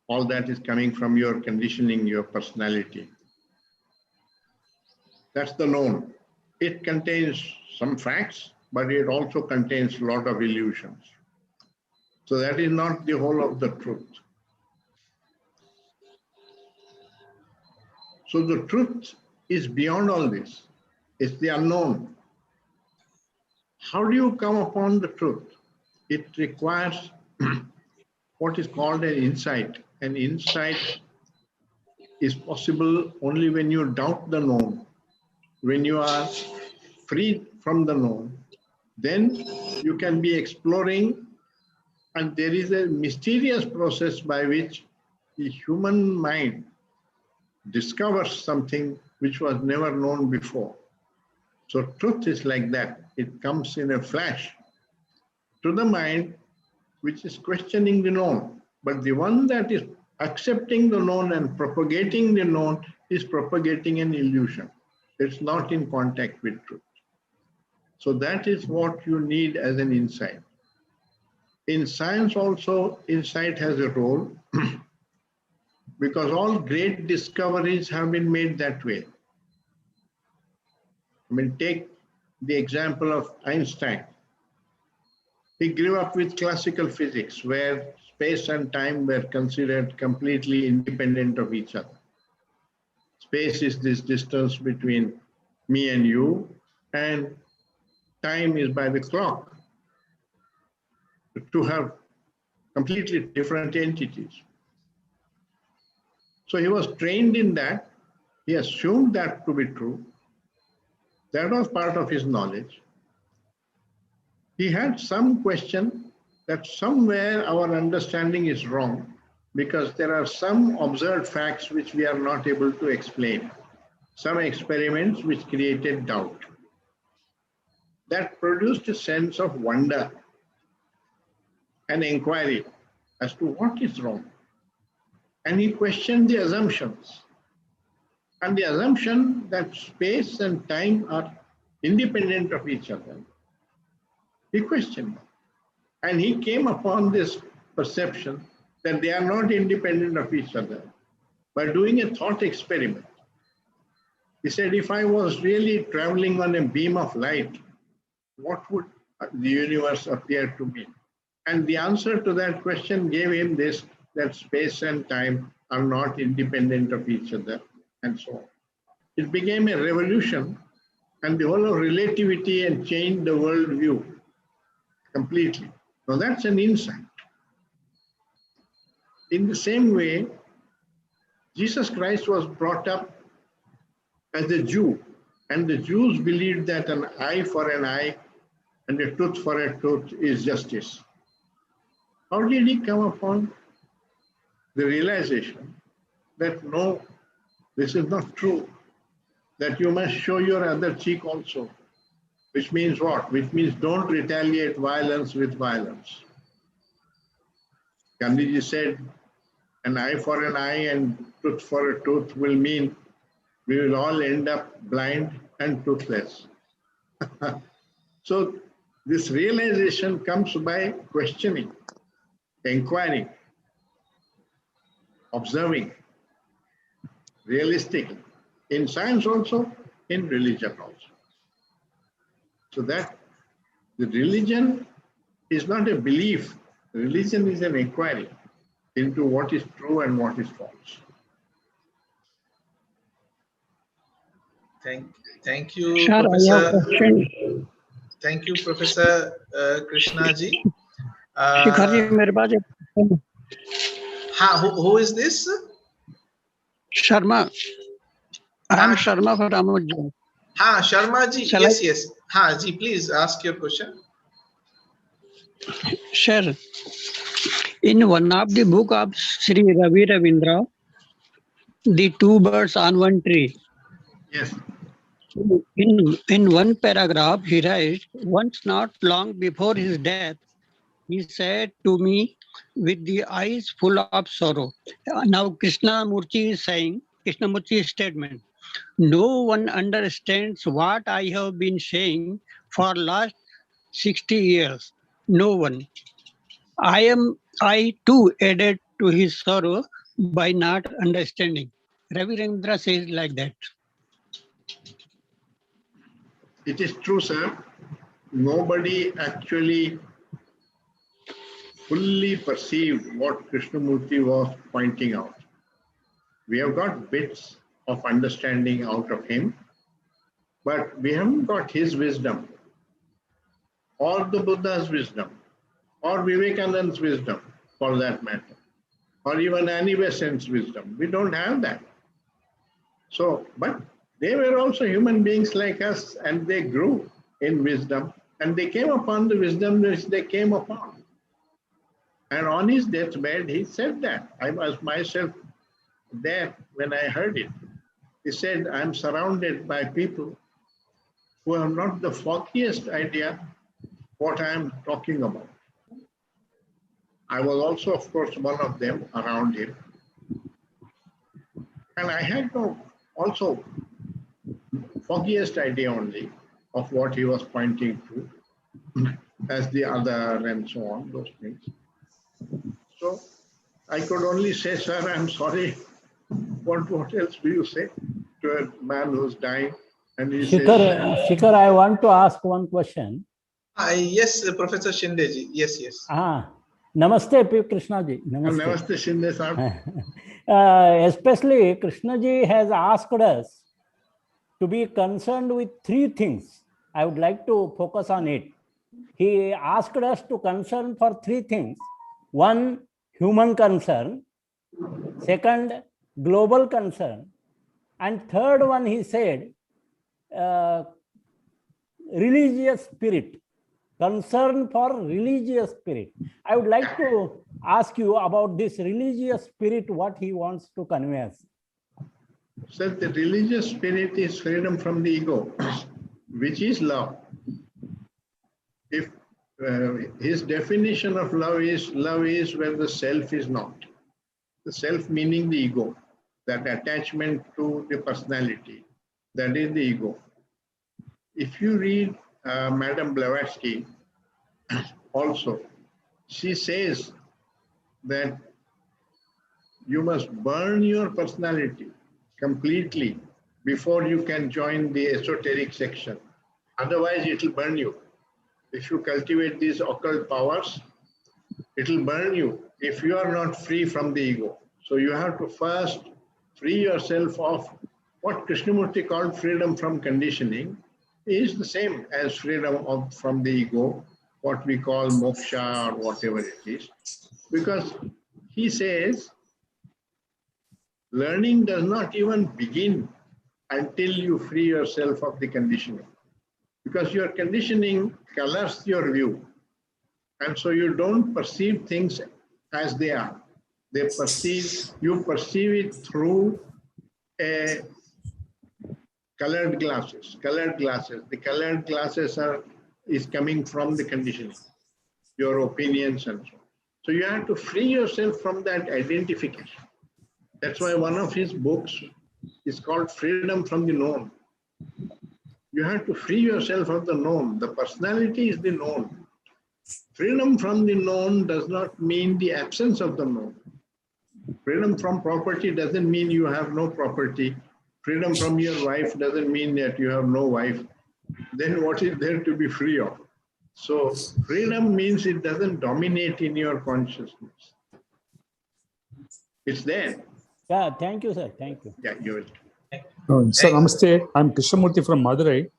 All that is coming from your conditioning, your personality. That's the known. It contains some facts, but it also contains a lot of illusions. So that is not the whole of the truth. So the truth is beyond all this. It's the unknown. How do you come upon the truth? It requires what is called an insight. An insight is possible only when you doubt the known. When you are free from the known, then you can be exploring, and there is a mysterious process by which the human mind discovers something which was never known before. So truth is like that. It comes in a flash to the mind which is questioning the known. But the one that is accepting the known and propagating the known is propagating an illusion. It's not in contact with truth. So that is what you need as an insight. In science also, insight has a role because all great discoveries have been made that way. I mean, take the example of Einstein. He grew up with classical physics where space and time were considered completely independent of each other. Space is this distance between me and you, and time is by the clock. To have completely different entities. So he was trained in that. He assumed that to be true. That was part of his knowledge. He had some question that somewhere our understanding is wrong because there are some observed facts which we are not able to explain, some experiments which created doubt. That produced a sense of wonder and inquiry as to what is wrong. And he questioned the assumptions. And the assumption that space and time are independent of each other, he questioned. And he came upon this perception that they are not independent of each other by doing a thought experiment. He said, if I was really traveling on a beam of light, what would the universe appear to me? And the answer to that question gave him this, that space and time are not independent of each other, and so on. It became a revolution, and the whole of relativity and changed the world view completely. Now that's an insight. In the same way, Jesus Christ was brought up as a Jew, and the Jews believed that an eye for an eye and a tooth for a tooth is justice. How did he come upon the realization that no, this is not true, that you must show your other cheek also, which means what? Which means don't retaliate violence with violence. Gandhiji said, an eye for an eye and tooth for a tooth will mean we will all end up blind and toothless. So this realization comes by questioning, inquiring, observing, realistically, in science also, in religion also. So that the religion is not a belief, religion is an inquiry into what is true and what is false. Thank you, Sir, I have a Professor. question. Thank you, Professor Krishna ji. Shikhar ji मेरे पास एक question है। Who is this? Sharma. I am Sharma from Ramoji. Sharma ji. Shall Yes, I- yes. Ji, please ask your question. Sir, in one of the book of Sri Ravi Ravindra, The Two Birds on One Tree, Yes. in one paragraph, he writes, once not long before his death, he said to me with the eyes full of sorrow. Now Krishnamurti is saying, Krishnamurti's statement, no one understands what I have been saying for last 60 years. No one. I too added to his sorrow by not understanding. Ravi Ravindra says like that. It is true, sir. Nobody actually fully perceived what Krishnamurti was pointing out. We have got bits of understanding out of him, but we haven't got his wisdom, or the Buddha's wisdom, or Vivekananda's wisdom, for that matter, or even Annie Besant's wisdom. We don't have that. So, but they were also human beings like us, and they grew in wisdom, and they came upon the wisdom which they came upon. And on his deathbed, he said that. I was myself there when I heard it. He said, I'm surrounded by people who have not the foggiest idea what I am talking about. I was also, of course, one of them around him. And I had no also foggiest idea only of what he was pointing to as the other and so on, those things. So I could only say, sir, I'm sorry. What else do you say to a man who's dying? And he says, Shikhar, I want to ask one question. Yes, Professor Shinde ji. Yes. Namaste, Krishna ji. Namaste, Shinde sahab. Especially, Krishna ji has asked us to be concerned with three things. I would like to focus on it. He asked us to concern for three things. One, human concern. Second, global concern. And third one, he said, religious spirit, concern for religious spirit. I would like to ask you about this religious spirit, what he wants to convey us. So the religious spirit is freedom from the ego, which is love. If his definition of love is where the self is not. The self meaning the ego, that attachment to the personality, that is the ego. If you read Madame Blavatsky also, she says that you must burn your personality completely before you can join the esoteric section. Otherwise, it will burn you. If you cultivate these occult powers, it will burn you if you are not free from the ego. So you have to first free yourself of what Krishnamurti called freedom from conditioning is the same as freedom from the ego, what we call moksha or whatever it is. Because he says, learning does not even begin until you free yourself of the conditioning. Because your conditioning colors your view. And so you don't perceive things as they are. You perceive it through a colored glasses. The colored glasses is coming from the conditioning, your opinions and so on. So you have to free yourself from that identification. That's why one of his books is called Freedom from the Known. You have to free yourself of the known. The personality is the known. Freedom from the known does not mean the absence of the known. Freedom from property doesn't mean you have no property. Freedom from your wife doesn't mean that you have no wife. Then what is there to be free of? So freedom means it doesn't dominate in your consciousness. It's there. Yeah, thank you, sir. Thank you. Yeah, you will. Sir, Namaste. I'm Krishnamurti from Madurai.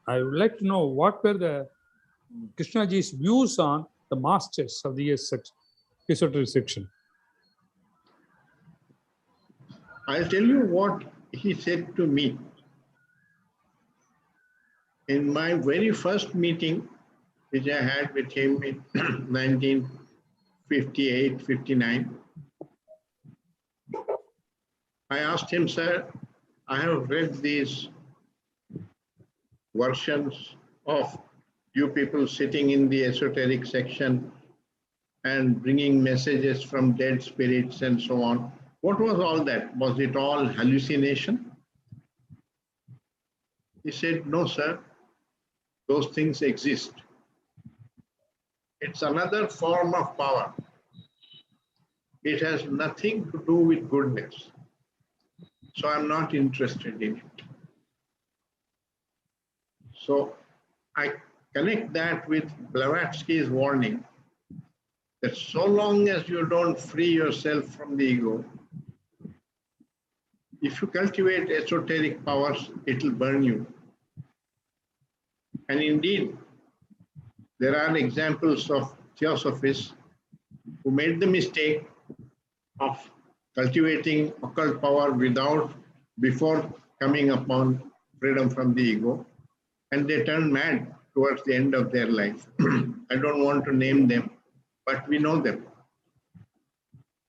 I would like to know what were the Krishnaji's views on the masters of the esoteric section. I'll tell you what he said to me. In my very first meeting, which I had with him in 1958-59, I asked him, sir, I have read these versions of you people sitting in the esoteric section and bringing messages from dead spirits and so on. What was all that? Was it all hallucination? He said, no, sir, those things exist. It's another form of power. It has nothing to do with goodness. So I'm not interested in it. So I connect that with Blavatsky's warning that so long as you don't free yourself from the ego, if you cultivate esoteric powers, it will burn you. And indeed, there are examples of theosophists who made the mistake of cultivating occult power before coming upon freedom from the ego, and they turned mad towards the end of their life. I don't want to name them, but we know them.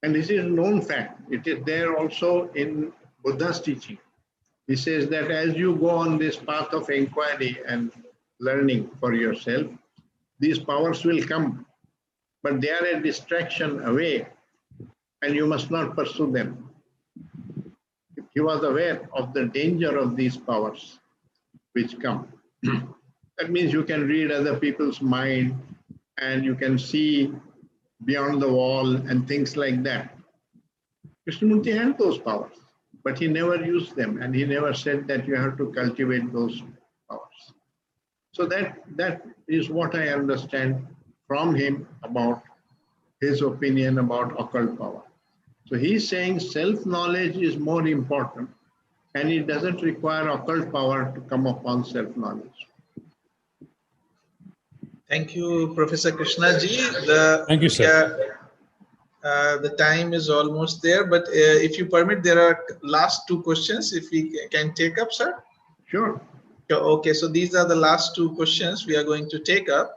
And this is a known fact. It is there also in Buddha's teaching. He says that as you go on this path of inquiry and learning for yourself, these powers will come, but they are a distraction away, and you must not pursue them. He was aware of the danger of these powers which come. That means you can read other people's mind and you can see beyond the wall and things like that. Krishnamurti had those powers, but he never used them, and he never said that you have to cultivate those powers. So that is what I understand from him about his opinion about occult power. So he's saying self-knowledge is more important, and it doesn't require occult power to come upon self-knowledge. Thank you, Professor Krishna ji. Thank you, sir. The time is almost there, but if you permit, there are last two questions. If we can take up, sir. Sure. Okay, so these are the last two questions we are going to take up.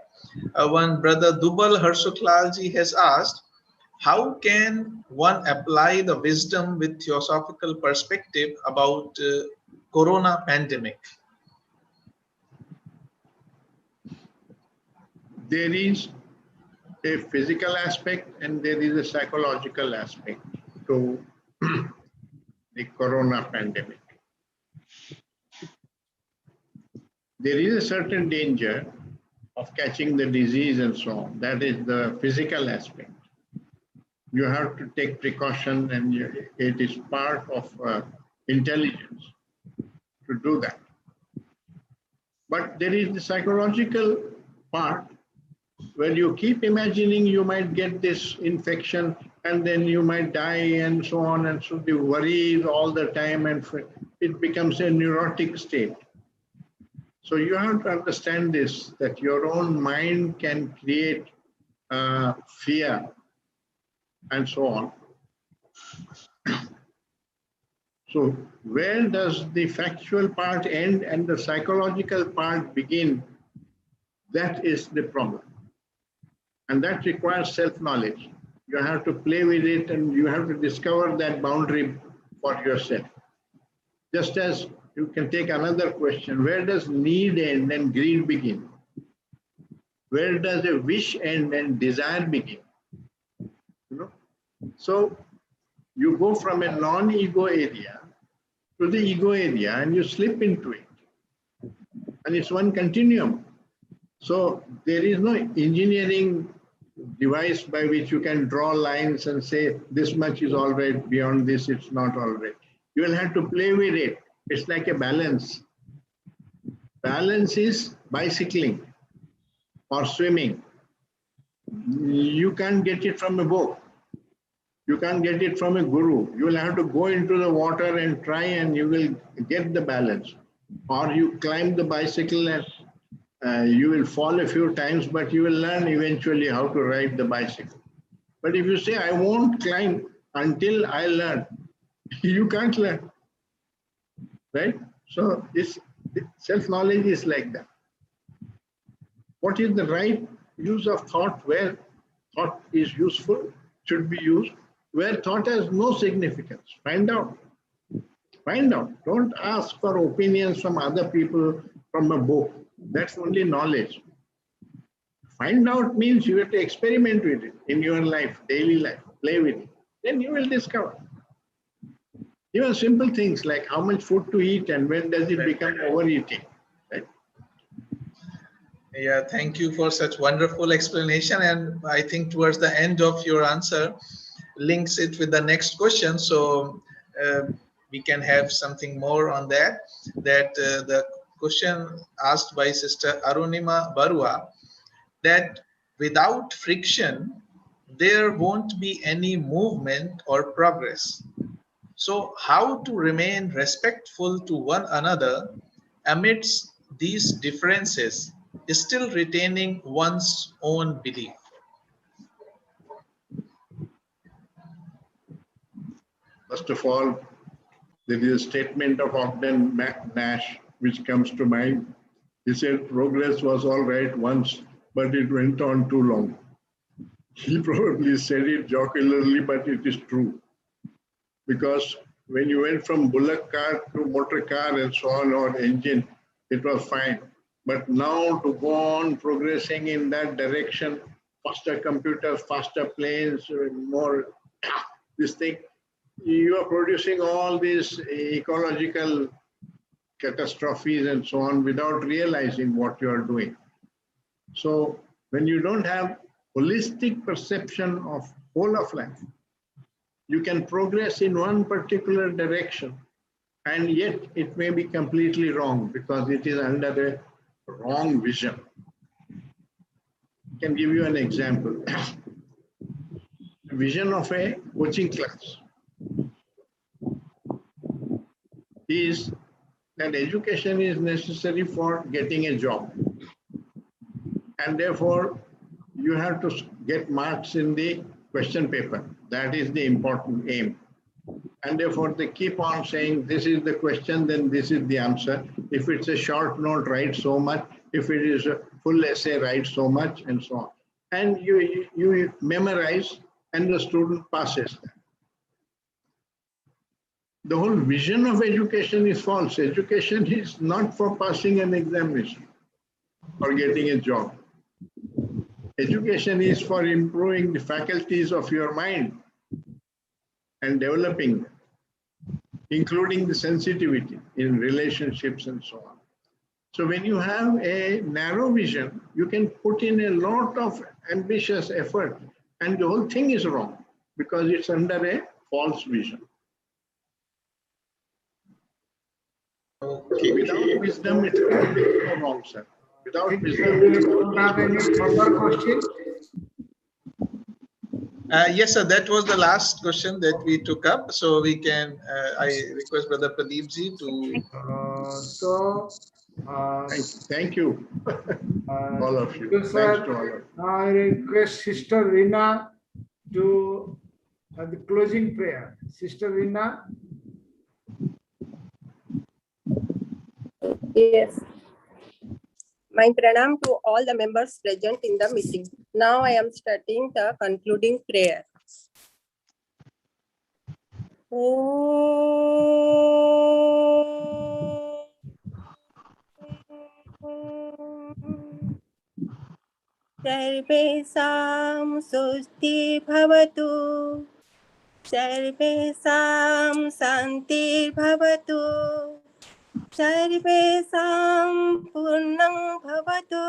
One brother Dubal Harsoklalji has asked, how can one apply the wisdom with theosophical perspective about corona pandemic? There is a physical aspect and there is a psychological aspect to the corona pandemic. There is a certain danger of catching the disease and so on. That is the physical aspect. You have to take precaution, and it is part of intelligence to do that. But there is the psychological part where you keep imagining you might get this infection and then you might die and so on, and so the worries all the time, and it becomes a neurotic state. So you have to understand this, that your own mind can create fear and so on. So where does the factual part end and the psychological part begin? That is the problem. And that requires self-knowledge. You have to play with it and you have to discover that boundary for yourself. Just as you can take another question, where does need end and greed begin? Where does a wish end and desire begin? You know? So you go from a non-ego area to the ego area and you slip into it. And it's one continuum. So there is no engineering device by which you can draw lines and say this much is all right, beyond this it's not all right. You will have to play with it. It's like a balance. Balance is bicycling or swimming. You can't get it from a book. You can't get it from a guru. You will have to go into the water and try, and you will get the balance. Or you climb the bicycle and you will fall a few times, but you will learn eventually how to ride the bicycle. But if you say, I won't climb until I learn, you can't learn, right? So this self-knowledge is like that. What is the right use of thought? Where thought is useful, should be used. Where thought has no significance, find out. Find out. Don't ask for opinions from other people from a book. That's only knowledge. Find out means you have to experiment with it in your life, daily life, play with it. Then you will discover. Even simple things like how much food to eat and when does it become overeating. Right? Yeah, thank you for such wonderful explanation. And I think towards the end of your answer, links it with the next question. So we can have something more on that. The question asked by Sister Arunima Barua, that without friction, there won't be any movement or progress. So how to remain respectful to one another amidst these differences, still retaining one's own belief? First of all, there is a statement of Ogden Nash which comes to mind. He said, progress was all right once, but it went on too long. He probably said it jocularly, but it is true. Because when you went from bullock car to motor car and so on, or engine, it was fine. But now to go on progressing in that direction, faster computers, faster planes, more this thing, you are producing all these ecological catastrophes and so on without realizing what you are doing. So when you don't have holistic perception of whole of life, you can progress in one particular direction and yet it may be completely wrong because it is under a wrong vision. I can give you an example. Vision of a coaching class is that education is necessary for getting a job. And therefore, you have to get marks in the question paper. That is the important aim. And therefore, they keep on saying, this is the question, then this is the answer. If it's a short note, write so much. If it is a full essay, write so much, and so on. And you memorize, and the student passes that. The whole vision of education is false. Education is not for passing an examination or getting a job. Education is for improving the faculties of your mind and developing them, including the sensitivity in relationships and so on. So when you have a narrow vision, you can put in a lot of ambitious effort, and the whole thing is wrong because it's under a false vision. Okay. Without wisdom, it will be so wrong, sir. Without wisdom, We don't have any further questions. Yes, sir. That was the last question that we took up. So we can, I request Brother Pradeep ji to. Thank you, all of you. Thank you, sir. Thanks to all of you. Now I request Sister Rina to the closing prayer. Sister Rina. Yes. My pranam to all the members present in the meeting. Now I am starting the concluding prayer. Sarvesam susti bhavatu. Sarvesam santir bhavatu. Sarvesam purnam bhavatu.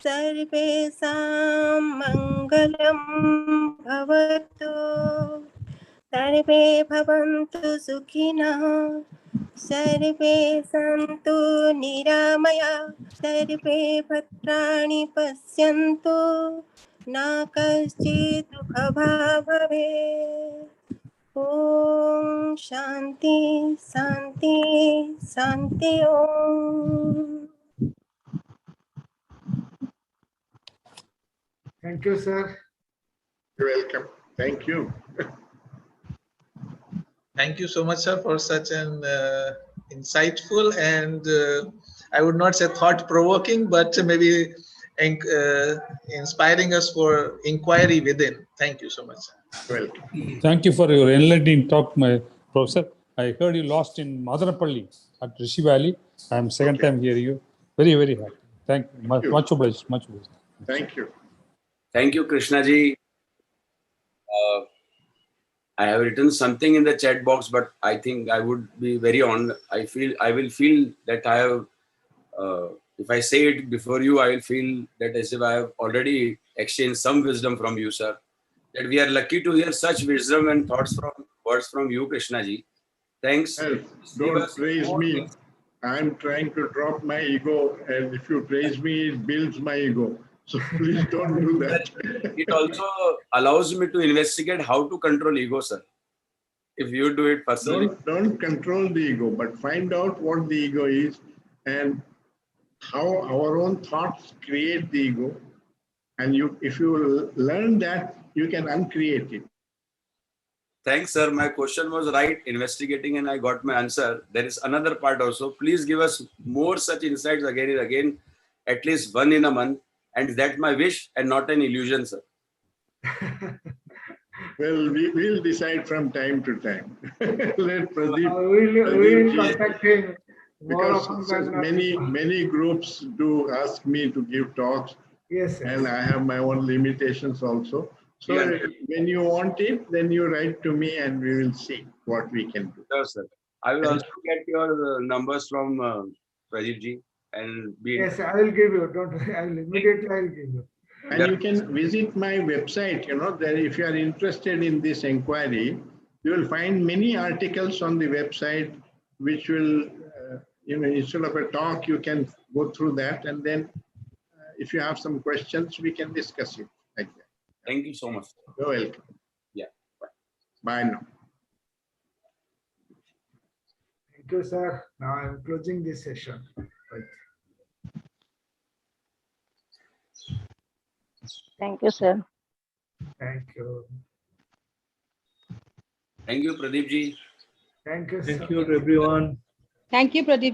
Sarvesam mangalam bhavatu. Sarve bhavantu sukhinah. Sarve santu niramaya. Sarve bhadrani pasyantu. Na kaschit dukha bhavet. Om Shanti Shanti Shanti Om. Thank you, sir. You're welcome. Thank you. Thank you so much, sir, for such an insightful and I would not say thought-provoking, but maybe inspiring us for inquiry within. Thank you so much, sir. Welcome. Thank you for your enlightening talk, my professor. I heard you lost in Madanapalli at Rishi Valley. I am second time hearing you. Very, very happy. Thank you. Much obliged. Much obliged. Thank you. Thank you, Krishna ji. I have written something in the chat box, but I think I would be very honored. I will feel that I have, if I say it before you, I will feel that as if I have already exchanged some wisdom from you, sir. That we are lucky to hear such wisdom and words from you, Krishna ji. Thanks. Well, don't praise me. I'm trying to drop my ego, and if you praise me, it builds my ego. So please don't do that. It also allows me to investigate how to control ego, sir. If you do it personally. Don't control the ego, but find out what the ego is and how our own thoughts create the ego. And if you learn that, you can uncreate it. Thanks, sir. My question was right, investigating, and I got my answer. There is another part also. Please give us more such insights again and again, at least one in a month. And that's my wish and not an illusion, sir. Well, we'll decide from time to time. Let Pradeep. We'll contact him. Because many groups do ask me to give talks. Yes, sir. And I have my own limitations also. So when you want it, then you write to me and we will see what we can do. Sure, sir. I will also get your numbers from Pradeep ji and be. Yes, I will give you. Don't worry. I'll give you. And you can visit my website, that if you are interested in this inquiry, you will find many articles on the website, which will, instead of a talk, you can go through that. And then if you have some questions, we can discuss it like that. Thank you so much. You're welcome. Yeah. Bye now. Thank you, sir. Now I'm closing this session. Right. Thank you, sir. Thank Thank you. Thank you, Pradeep ji. Thank you. Thank sir. you, everyone. Thank you, Pradeep.